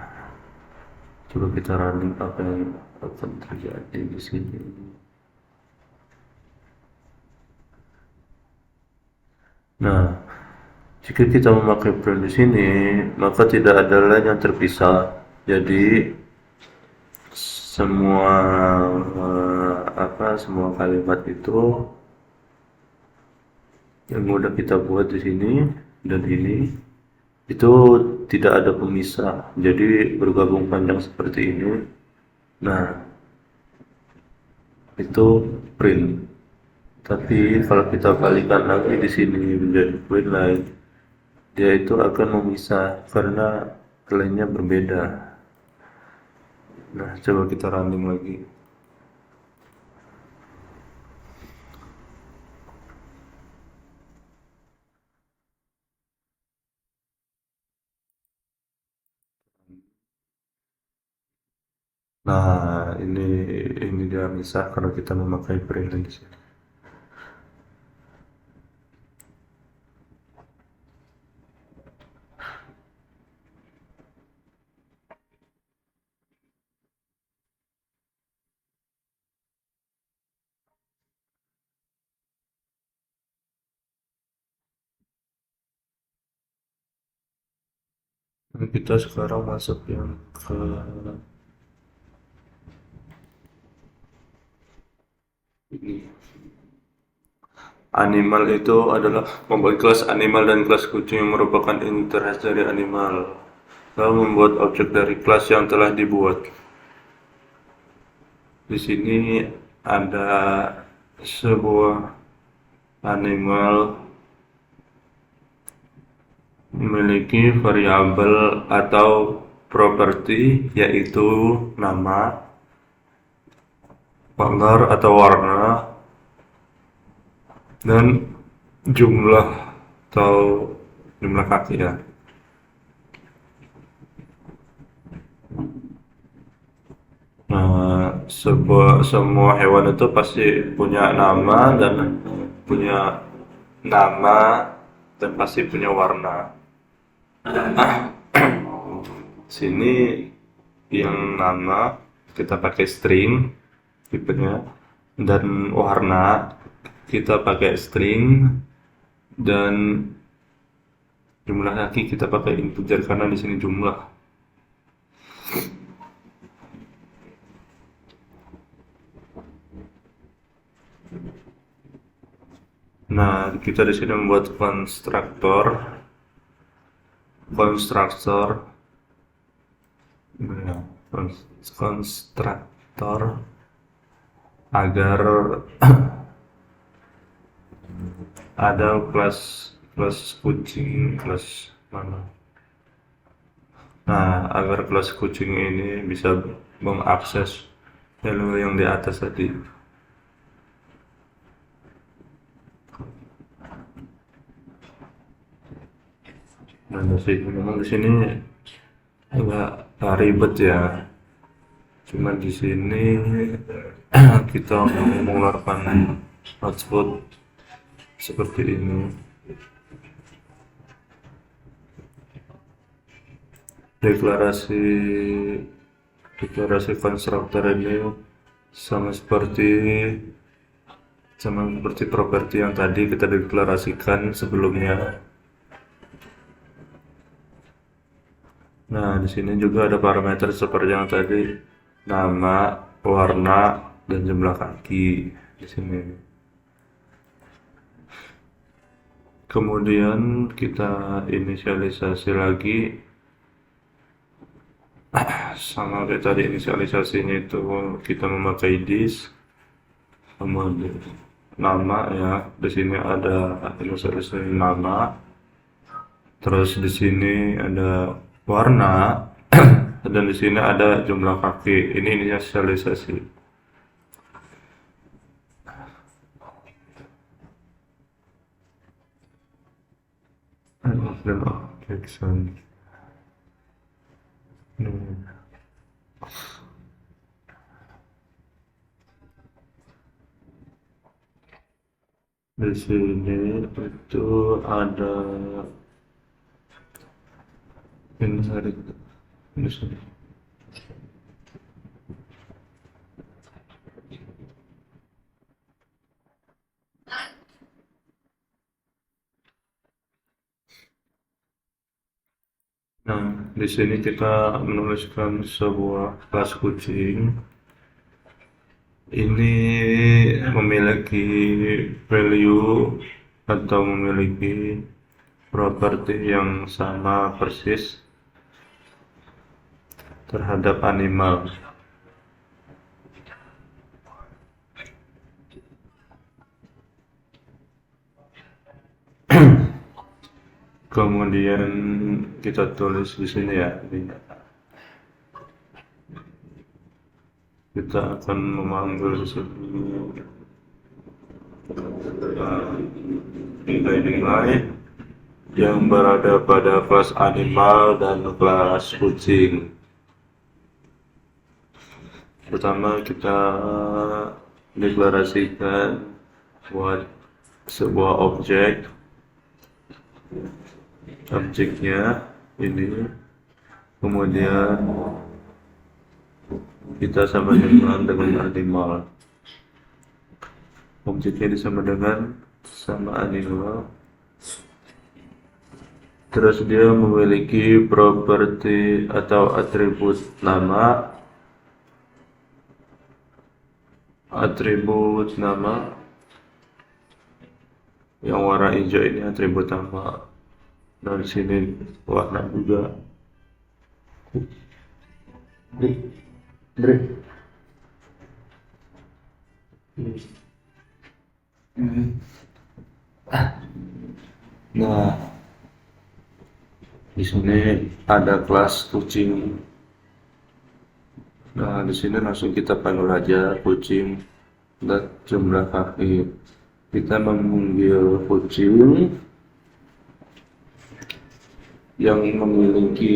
coba kita running apa yang akan terjadi di sini. Nah, jika kita memakai print di sini, maka tidak ada line yang terpisah. Jadi semua kalimat itu yang udah kita buat di sini dan ini itu tidak ada pemisah, jadi bergabung panjang seperti ini. Nah, itu print. Tapi kalau kita kalikan lagi di sini menjadi print line, dia itu akan memisah karena line-nya berbeda. Nah, coba kita running lagi. Nah, ini dia misah karena kita memakai print di sini. Nah, kita sekarang masuk yang ke ini. Animal itu adalah membuat kelas animal dan kelas kucing yang merupakan interest dari animal. Lalu membuat objek dari kelas yang telah dibuat. Di sini ada sebuah animal memiliki variabel atau properti yaitu nama. color atau warna, dan jumlah atau jumlah kaki ya. Nah, semua hewan itu pasti punya nama punya nama dan pasti punya warna. Sini yang nama kita pakai string tipenya, dan warna kita pakai string, dan jumlah kaki kita pakai integer karena di sini jumlah. Nah, kita di sini membuat konstruktor ya, konstruktor agar ada kelas kucing, kelas mana? Nah, agar kelas kucing ini bisa mengakses value yang di atas tadi. Nah, memang di sini agak ribet ya. Cuma di sini kita mengeluarkan output seperti ini. Deklarasi konstruktor ini sama seperti properti yang tadi kita deklarasikan sebelumnya. Nah, di sini juga ada parameter seperti yang tadi, nama, warna, dan jumlah kaki di sini. Kemudian kita inisialisasi lagi, sama kayak tadi inisialisasinya itu kita memakai this, kemudian nama ya, di sini ada inisialisasi nama, terus di sini ada warna, dan di sini ada jumlah kaki. Ini inisialisasi. Dan objection. Di sini itu ada inherit di sini. Nah, di sini kita menuliskan sebuah kelas kucing. Ini memiliki value atau memiliki properti yang sama persis terhadap animal. Kemudian kita tulis di sini ya. Kita akan memanggil nilai-nilai yang berada pada kelas animal dan kelas kucing. Pertama kita deklarasikan buat sebuah objeknya ini, kemudian kita sama dengan animal, objeknya disama dengan animal, terus dia memiliki properti atau atribut nama, yang warna hijau ini atribut nama, dan sini warna juga. Nah, di sini ada kelas kucing. Nah, di sini langsung kita panggil aja kucing dan jumlah kaki. Kita memanggil kucing yang memiliki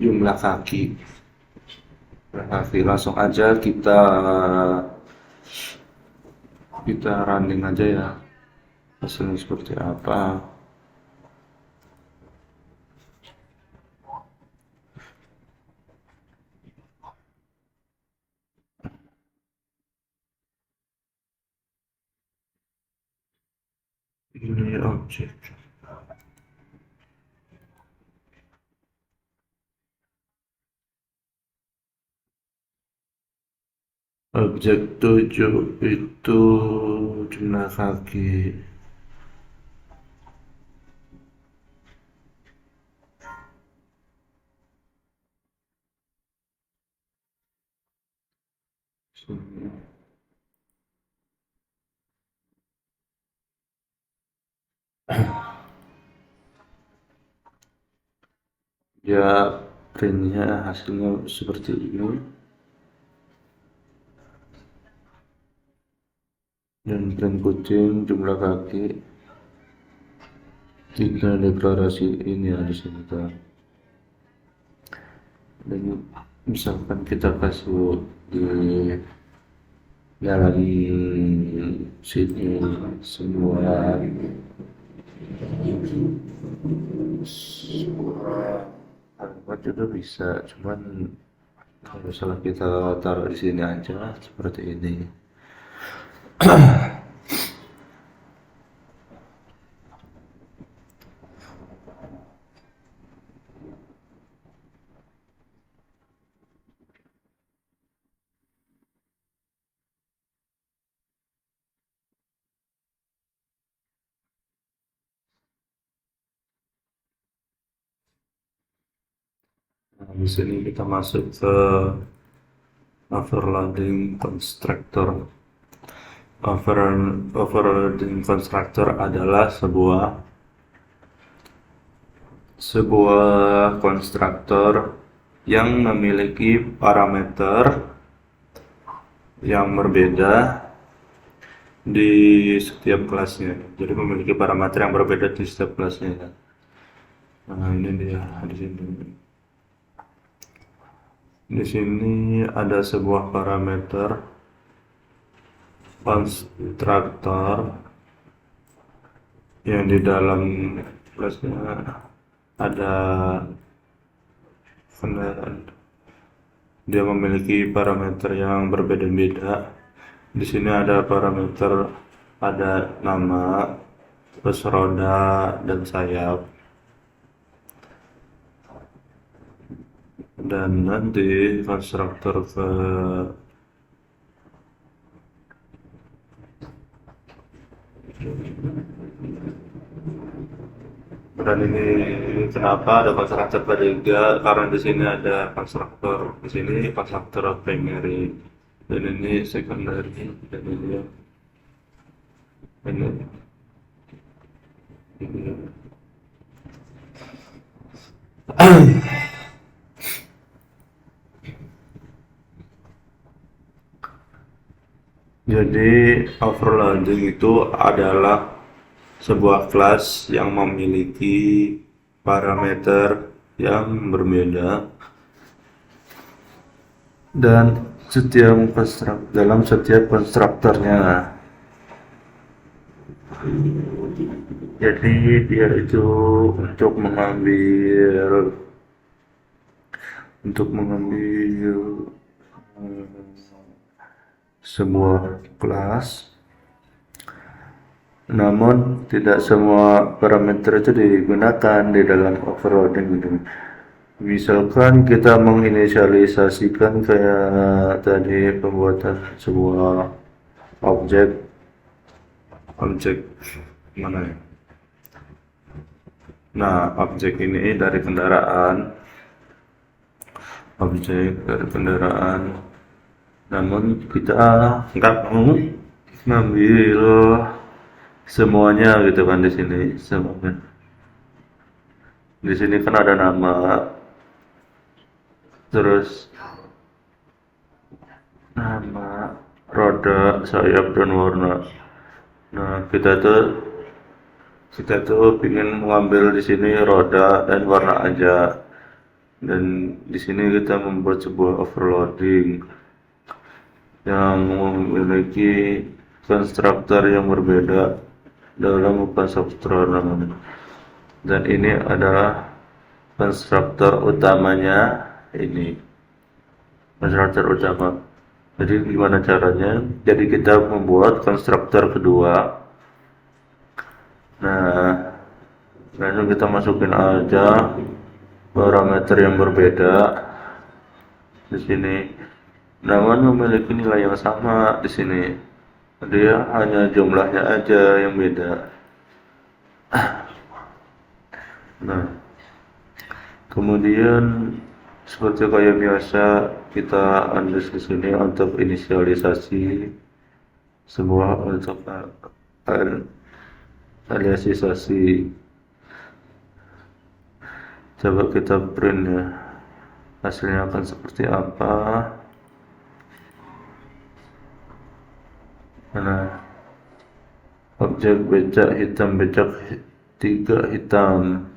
jumlah kaki. Langsung aja kita running aja ya, hasilnya seperti apa. Ini objek. Objek 7 itu jumlah kaki. Sini. Ya, printnya hasilnya seperti ini. Dan print kucing jumlah kaki kita deklarasi ini ya di sini tuh. Dan misalkan kita kasih di dalam sini semua alamat juga bisa, cuman kalau misalnya kita taruh di sini aja seperti ini. Nah, di sini kita masuk ke overloading constructor. Overloading constructor adalah sebuah konstruktor yang memiliki parameter yang berbeda di setiap kelasnya. Jadi memiliki parameter yang berbeda di setiap kelasnya. Nah, ini dia di sini. Di sini ada sebuah parameter konstruktor yang di dalam kelasnya ada dia memiliki parameter yang berbeda-beda. Di sini ada parameter, ada nama, terus roda dan sayap. Dan nanti konstruktor dan ini kenapa ada konstruktor ketiga, karena di sini ada konstruktor, di sini konstruktor primary dan ini secondary dan ini jadi overloading itu adalah sebuah kelas yang memiliki parameter yang berbeda dan dalam setiap konstruktornya. Jadi dia itu untuk mengambil sebuah kelas, namun tidak semua parameter itu digunakan di dalam overloading gitu. Misalkan kita menginisialisasikan kayak tadi pembuatan sebuah objek mana ya? Nah, objek ini dari kendaraan, namun kita nggak mau ngambil semuanya gitu kan di sini semuanya. Di sini kan ada nama, terus nama, roda, sayap, dan warna. Nah, kita tuh ingin mengambil di sini roda dan warna aja. Dan di sini kita membuat sebuah overloading yang memiliki konstruktor yang berbeda dalam konstruktor. Dan ini adalah konstruktor utamanya, ini konstruktor utama. Jadi gimana caranya? Jadi kita membuat konstruktor kedua. Nah, langsung kita masukin aja parameter yang berbeda di sini. Namun memiliki nilai yang sama di sini. Dia hanya jumlahnya aja yang beda. Nah, kemudian seperti kayak biasa kita unlist di sini untuk inisialisasi sebuah untuk aliasisasi. Coba kita print ya, hasilnya akan seperti apa. Nah, objek becak hitam, becak 3 hitam.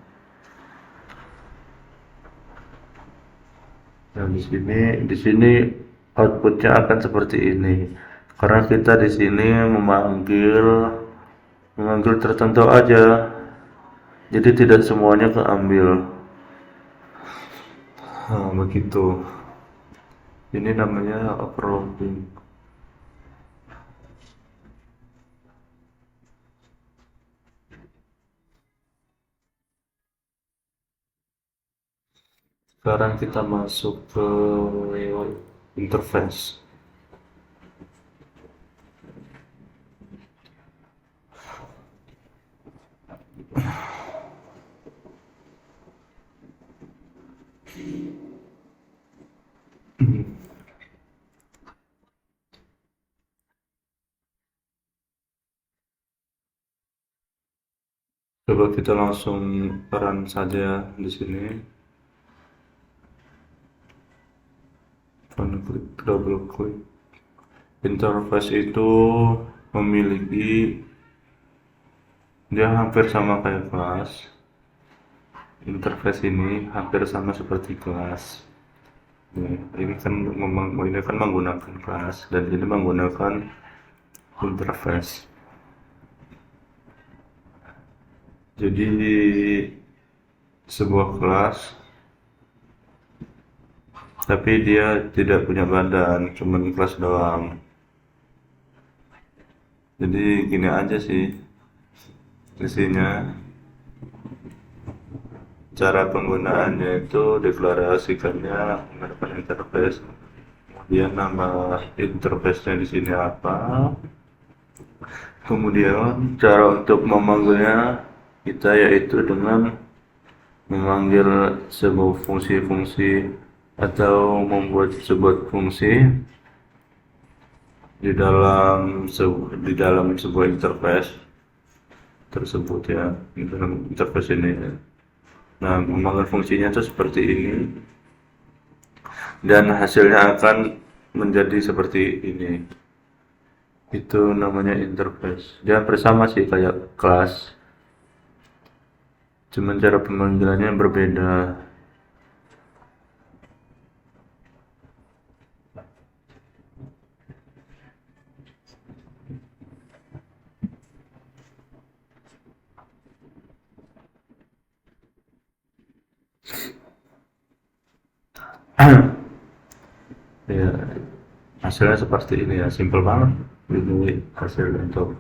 Nah, di sini outputnya akan seperti ini. Karena kita di sini memanggil tertentu aja, jadi tidak semuanya keambil. Nah, begitu. Ini namanya overloading. Sekarang kita masuk ke interface. Coba kita langsung run saja di sini. Double klik. Interface itu memiliki, dia hampir sama kayak kelas. Interface ini hampir sama seperti kelas. Ini kan menggunakan kelas, dan ini menggunakan interface. Jadi sebuah kelas, tapi dia tidak punya badan, cuman kelas doang. Jadi gini aja sih isinya. Cara penggunaannya itu deklarasikannya menggunakan interface. Kemudian nama interface-nya di sini apa. Kemudian cara untuk memanggilnya kita yaitu dengan memanggil sebuah fungsi-fungsi atau membuat sebuah fungsi di dalam sebuah interface tersebut ya, di dalam interface ini. Nah, memanggil fungsinya itu seperti ini, dan hasilnya akan menjadi seperti ini. Itu namanya interface. Dia hampir sama sih kayak kelas, cuman cara pemanggilannya berbeda. Ya, hasilnya seperti ini ya, simple banget. Ini hasil untuk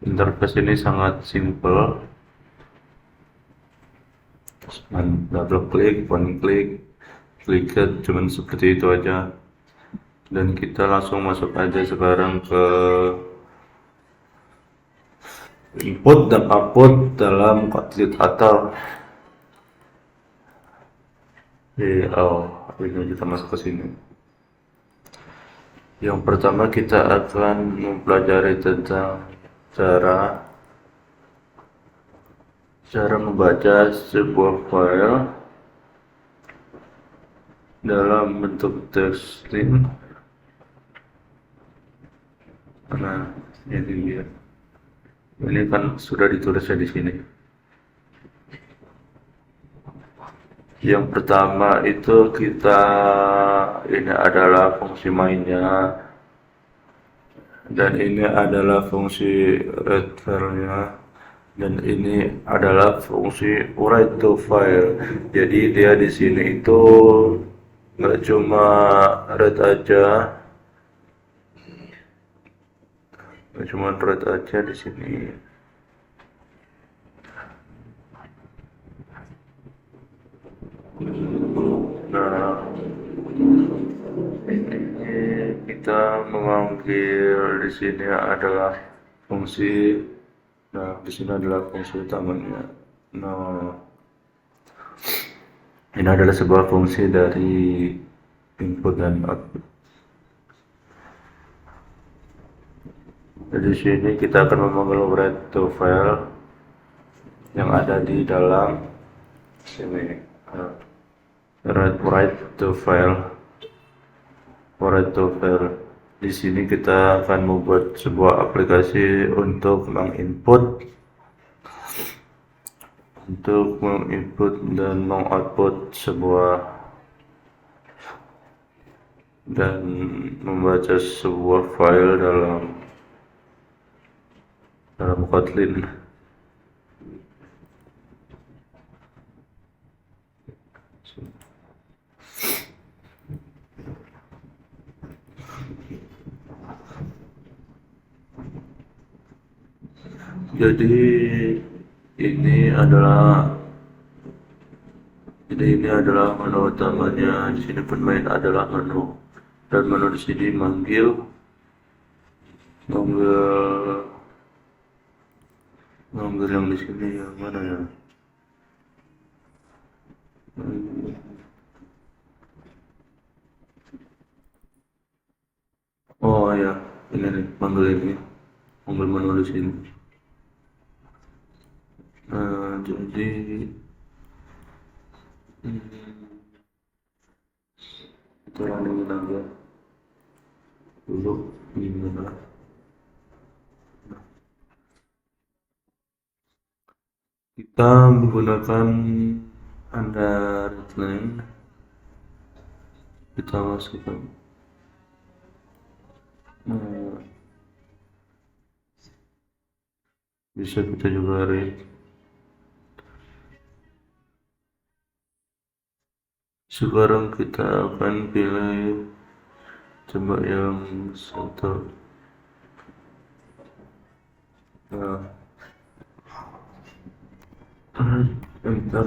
interface ini sangat simple. Double klik, one klik, klik cuman seperti itu aja. Dan kita langsung masuk aja sekarang ke input dan output dalam Kotlin atau ini kita masuk ke sini. Yang pertama kita akan mempelajari tentang cara membaca sebuah file dalam bentuk teks string. Nah, ini dia. Ini kan sudah ditulisnya di sini. Yang pertama itu ini adalah fungsi mainnya, dan ini adalah fungsi return-nya, dan ini adalah fungsi write to file. Jadi dia di sini itu nggak cuma read aja, di sini. Nah, ini kita memanggil di sini adalah fungsi. Nah, di sini adalah fungsi utamanya. Nah, ini adalah sebuah fungsi dari input dan output. Di sini kita akan memanggil write to file yang ada di dalam sini. Write to file. Di sini kita akan membuat sebuah aplikasi untuk menginput dan mengoutput dan membaca sebuah file dalam Kotlin. Jadi ini adalah menu utamanya. Di sini pemain adalah menu, dan menu di sini manggil yang di sini yang mana ya? Oh ya, ini nih, manggil menu di sini. Jadi kita running aja dulu gimana. Kita menggunakan underline, kita masukkan bisa kita juga read. Sekarang kita akan pilih coba yang satu. Nah, enter.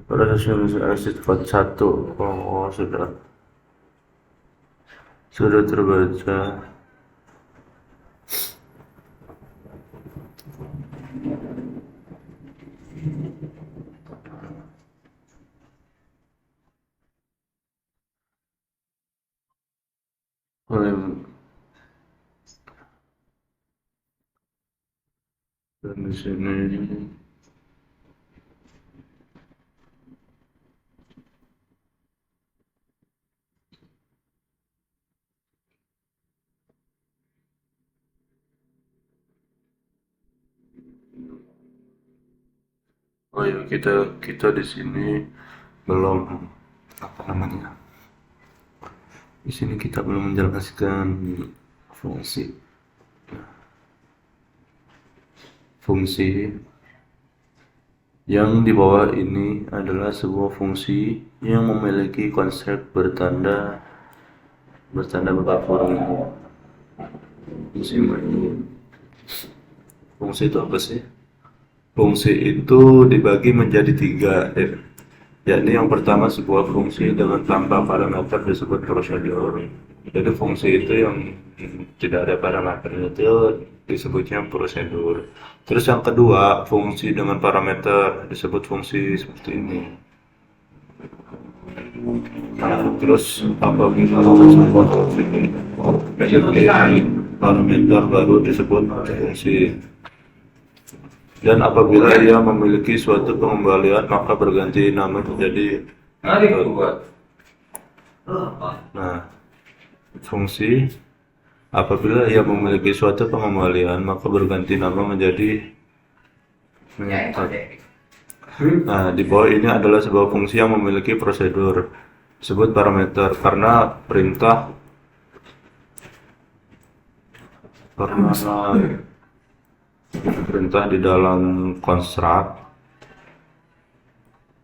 Pada exit 41. Oh, sudah terbaca. Dan di sini kita di sini belum di sini kita belum menjelaskan fungsi yang di bawah ini adalah sebuah fungsi yang memiliki konsep bertanda berbapak ini. Fungsi itu apa sih? Fungsi itu dibagi menjadi 3, yakni yang pertama sebuah fungsi dengan tanpa parameter disebut prosedur. Jadi fungsi itu yang tidak ada parameternya itu disebutnya prosedur. Terus yang kedua, fungsi dengan parameter disebut fungsi seperti ini. Terus apabila sebuah fungsi parameter baru disebut fungsi. Dan apabila ia memiliki suatu pengembalian maka berganti nama menjadi Nah, fungsi apabila ia memiliki suatu pengembalian, maka berganti nama menjadi method. Nah, di bawah ini adalah sebuah fungsi yang memiliki prosedur disebut parameter karena karena perintah di dalam konstruk.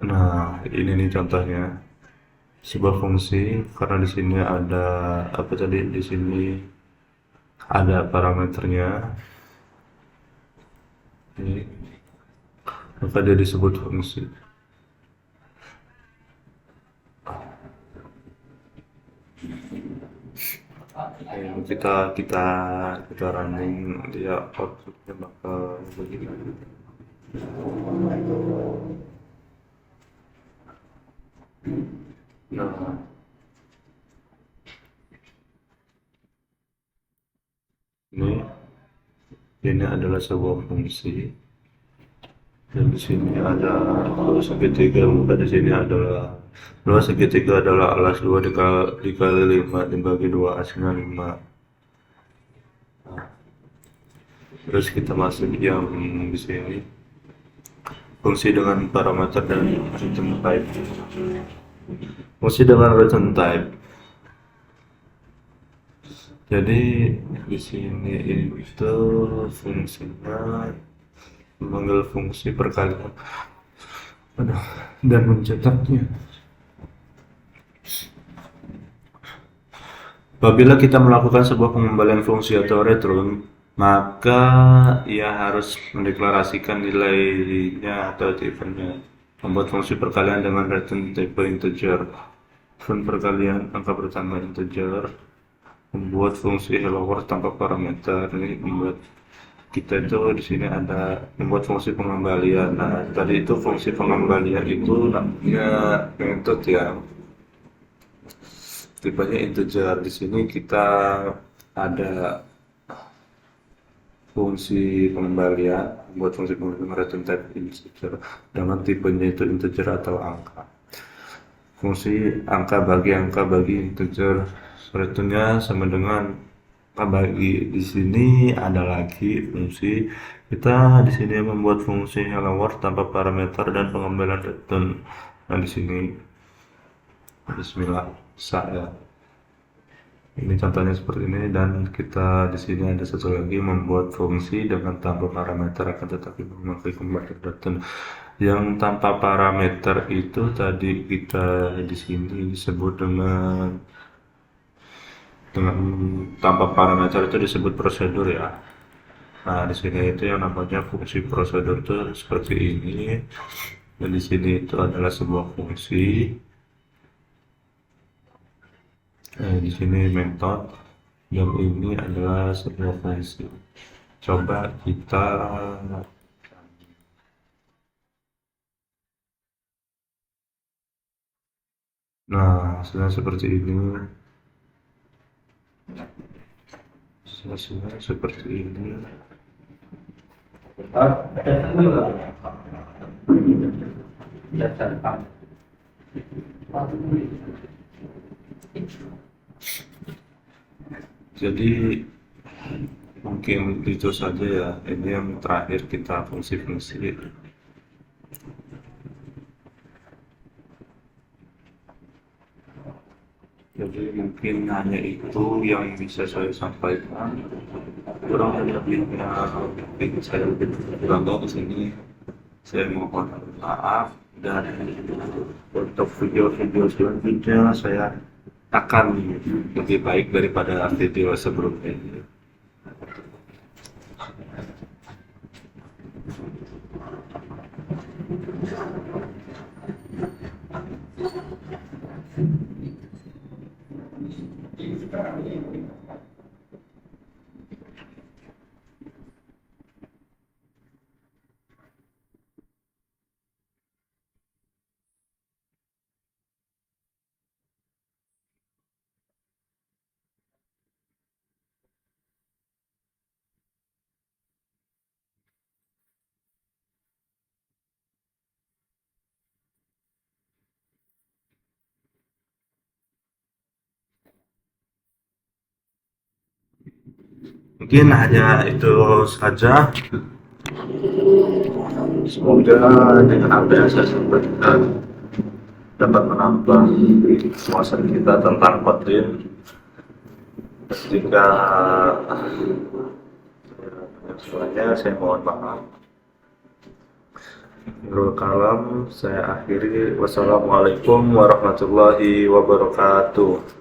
Nah, ini nih contohnya sebuah fungsi karena di sini ada apa tadi, di sini ada parameternya ini, maka dia disebut fungsi. Kita kita kita running, dia outputnya bakal begini. Nah, ini adalah sebuah fungsi dan di sini ada dua segitiga, maka di sini adalah dua segitiga adalah alas 2 dikali 5 dibagi 2 hasilnya 5. Terus kita masuk yang di sini fungsi dengan parameter dan return type. Fungsi dengan return type. Jadi di sini itu fungsinya memanggil fungsi perkalian dan mencetaknya. Apabila kita melakukan sebuah pengembalian fungsi atau return, maka ia harus mendeklarasikan nilainya atau tipenya. Membuat fungsi perkalian dengan return tipe integer. Fun perkalian angka pertama integer. Membuat fungsi hello world tanpa parameter. Ini membuat kita itu di sini ada membuat fungsi pengembalian. Nah, tadi itu fungsi pengembalian itu namanya method ya. Tipenya integer. Di sini kita ada fungsi pengembalian, membuat fungsi pengembalian return type integer dengan tipenya itu integer atau angka. Fungsi angka bagi integer, returnnya sama dengan angka bagi. Di sini ada lagi fungsi, kita di sini membuat fungsi hello world tanpa parameter dan pengembalian return. Nah, di sini Bismillah saya. Ini contohnya seperti ini, dan kita di sini ada satu lagi membuat fungsi dengan tanpa parameter akan tetapi memakai kembali return. Yang tanpa parameter itu tadi kita di sini disebut dengan tanpa parameter itu disebut prosedur ya. Nah, di sini itu yang namanya fungsi prosedur itu seperti ini. Dan di sini itu adalah sebuah fungsi. Di sini method dan ini adalah sebuah fungsi. Coba kita hasilnya seperti ini. Hasilnya seperti ini. Jadi mungkin itu saja ya. Ini yang terakhir kita fungsi-fungsi. Jadi mungkin hanya itu yang bisa saya sampaikan. Kurang lebihnya mungkin saya kurang tahu di sini. Saya mohon maaf, dan untuk video-video selanjutnya saya akan lebih baik daripada video sebelumnya. Mungkin hanya itu saja. Semoga dengan apa yang saya sampaikan dapat menambah wawasan kita tentang Kotlin. Jika semuanya, saya mohon maaf. Nurul Kalam, saya akhiri. Wassalamualaikum warahmatullahi wabarakatuh.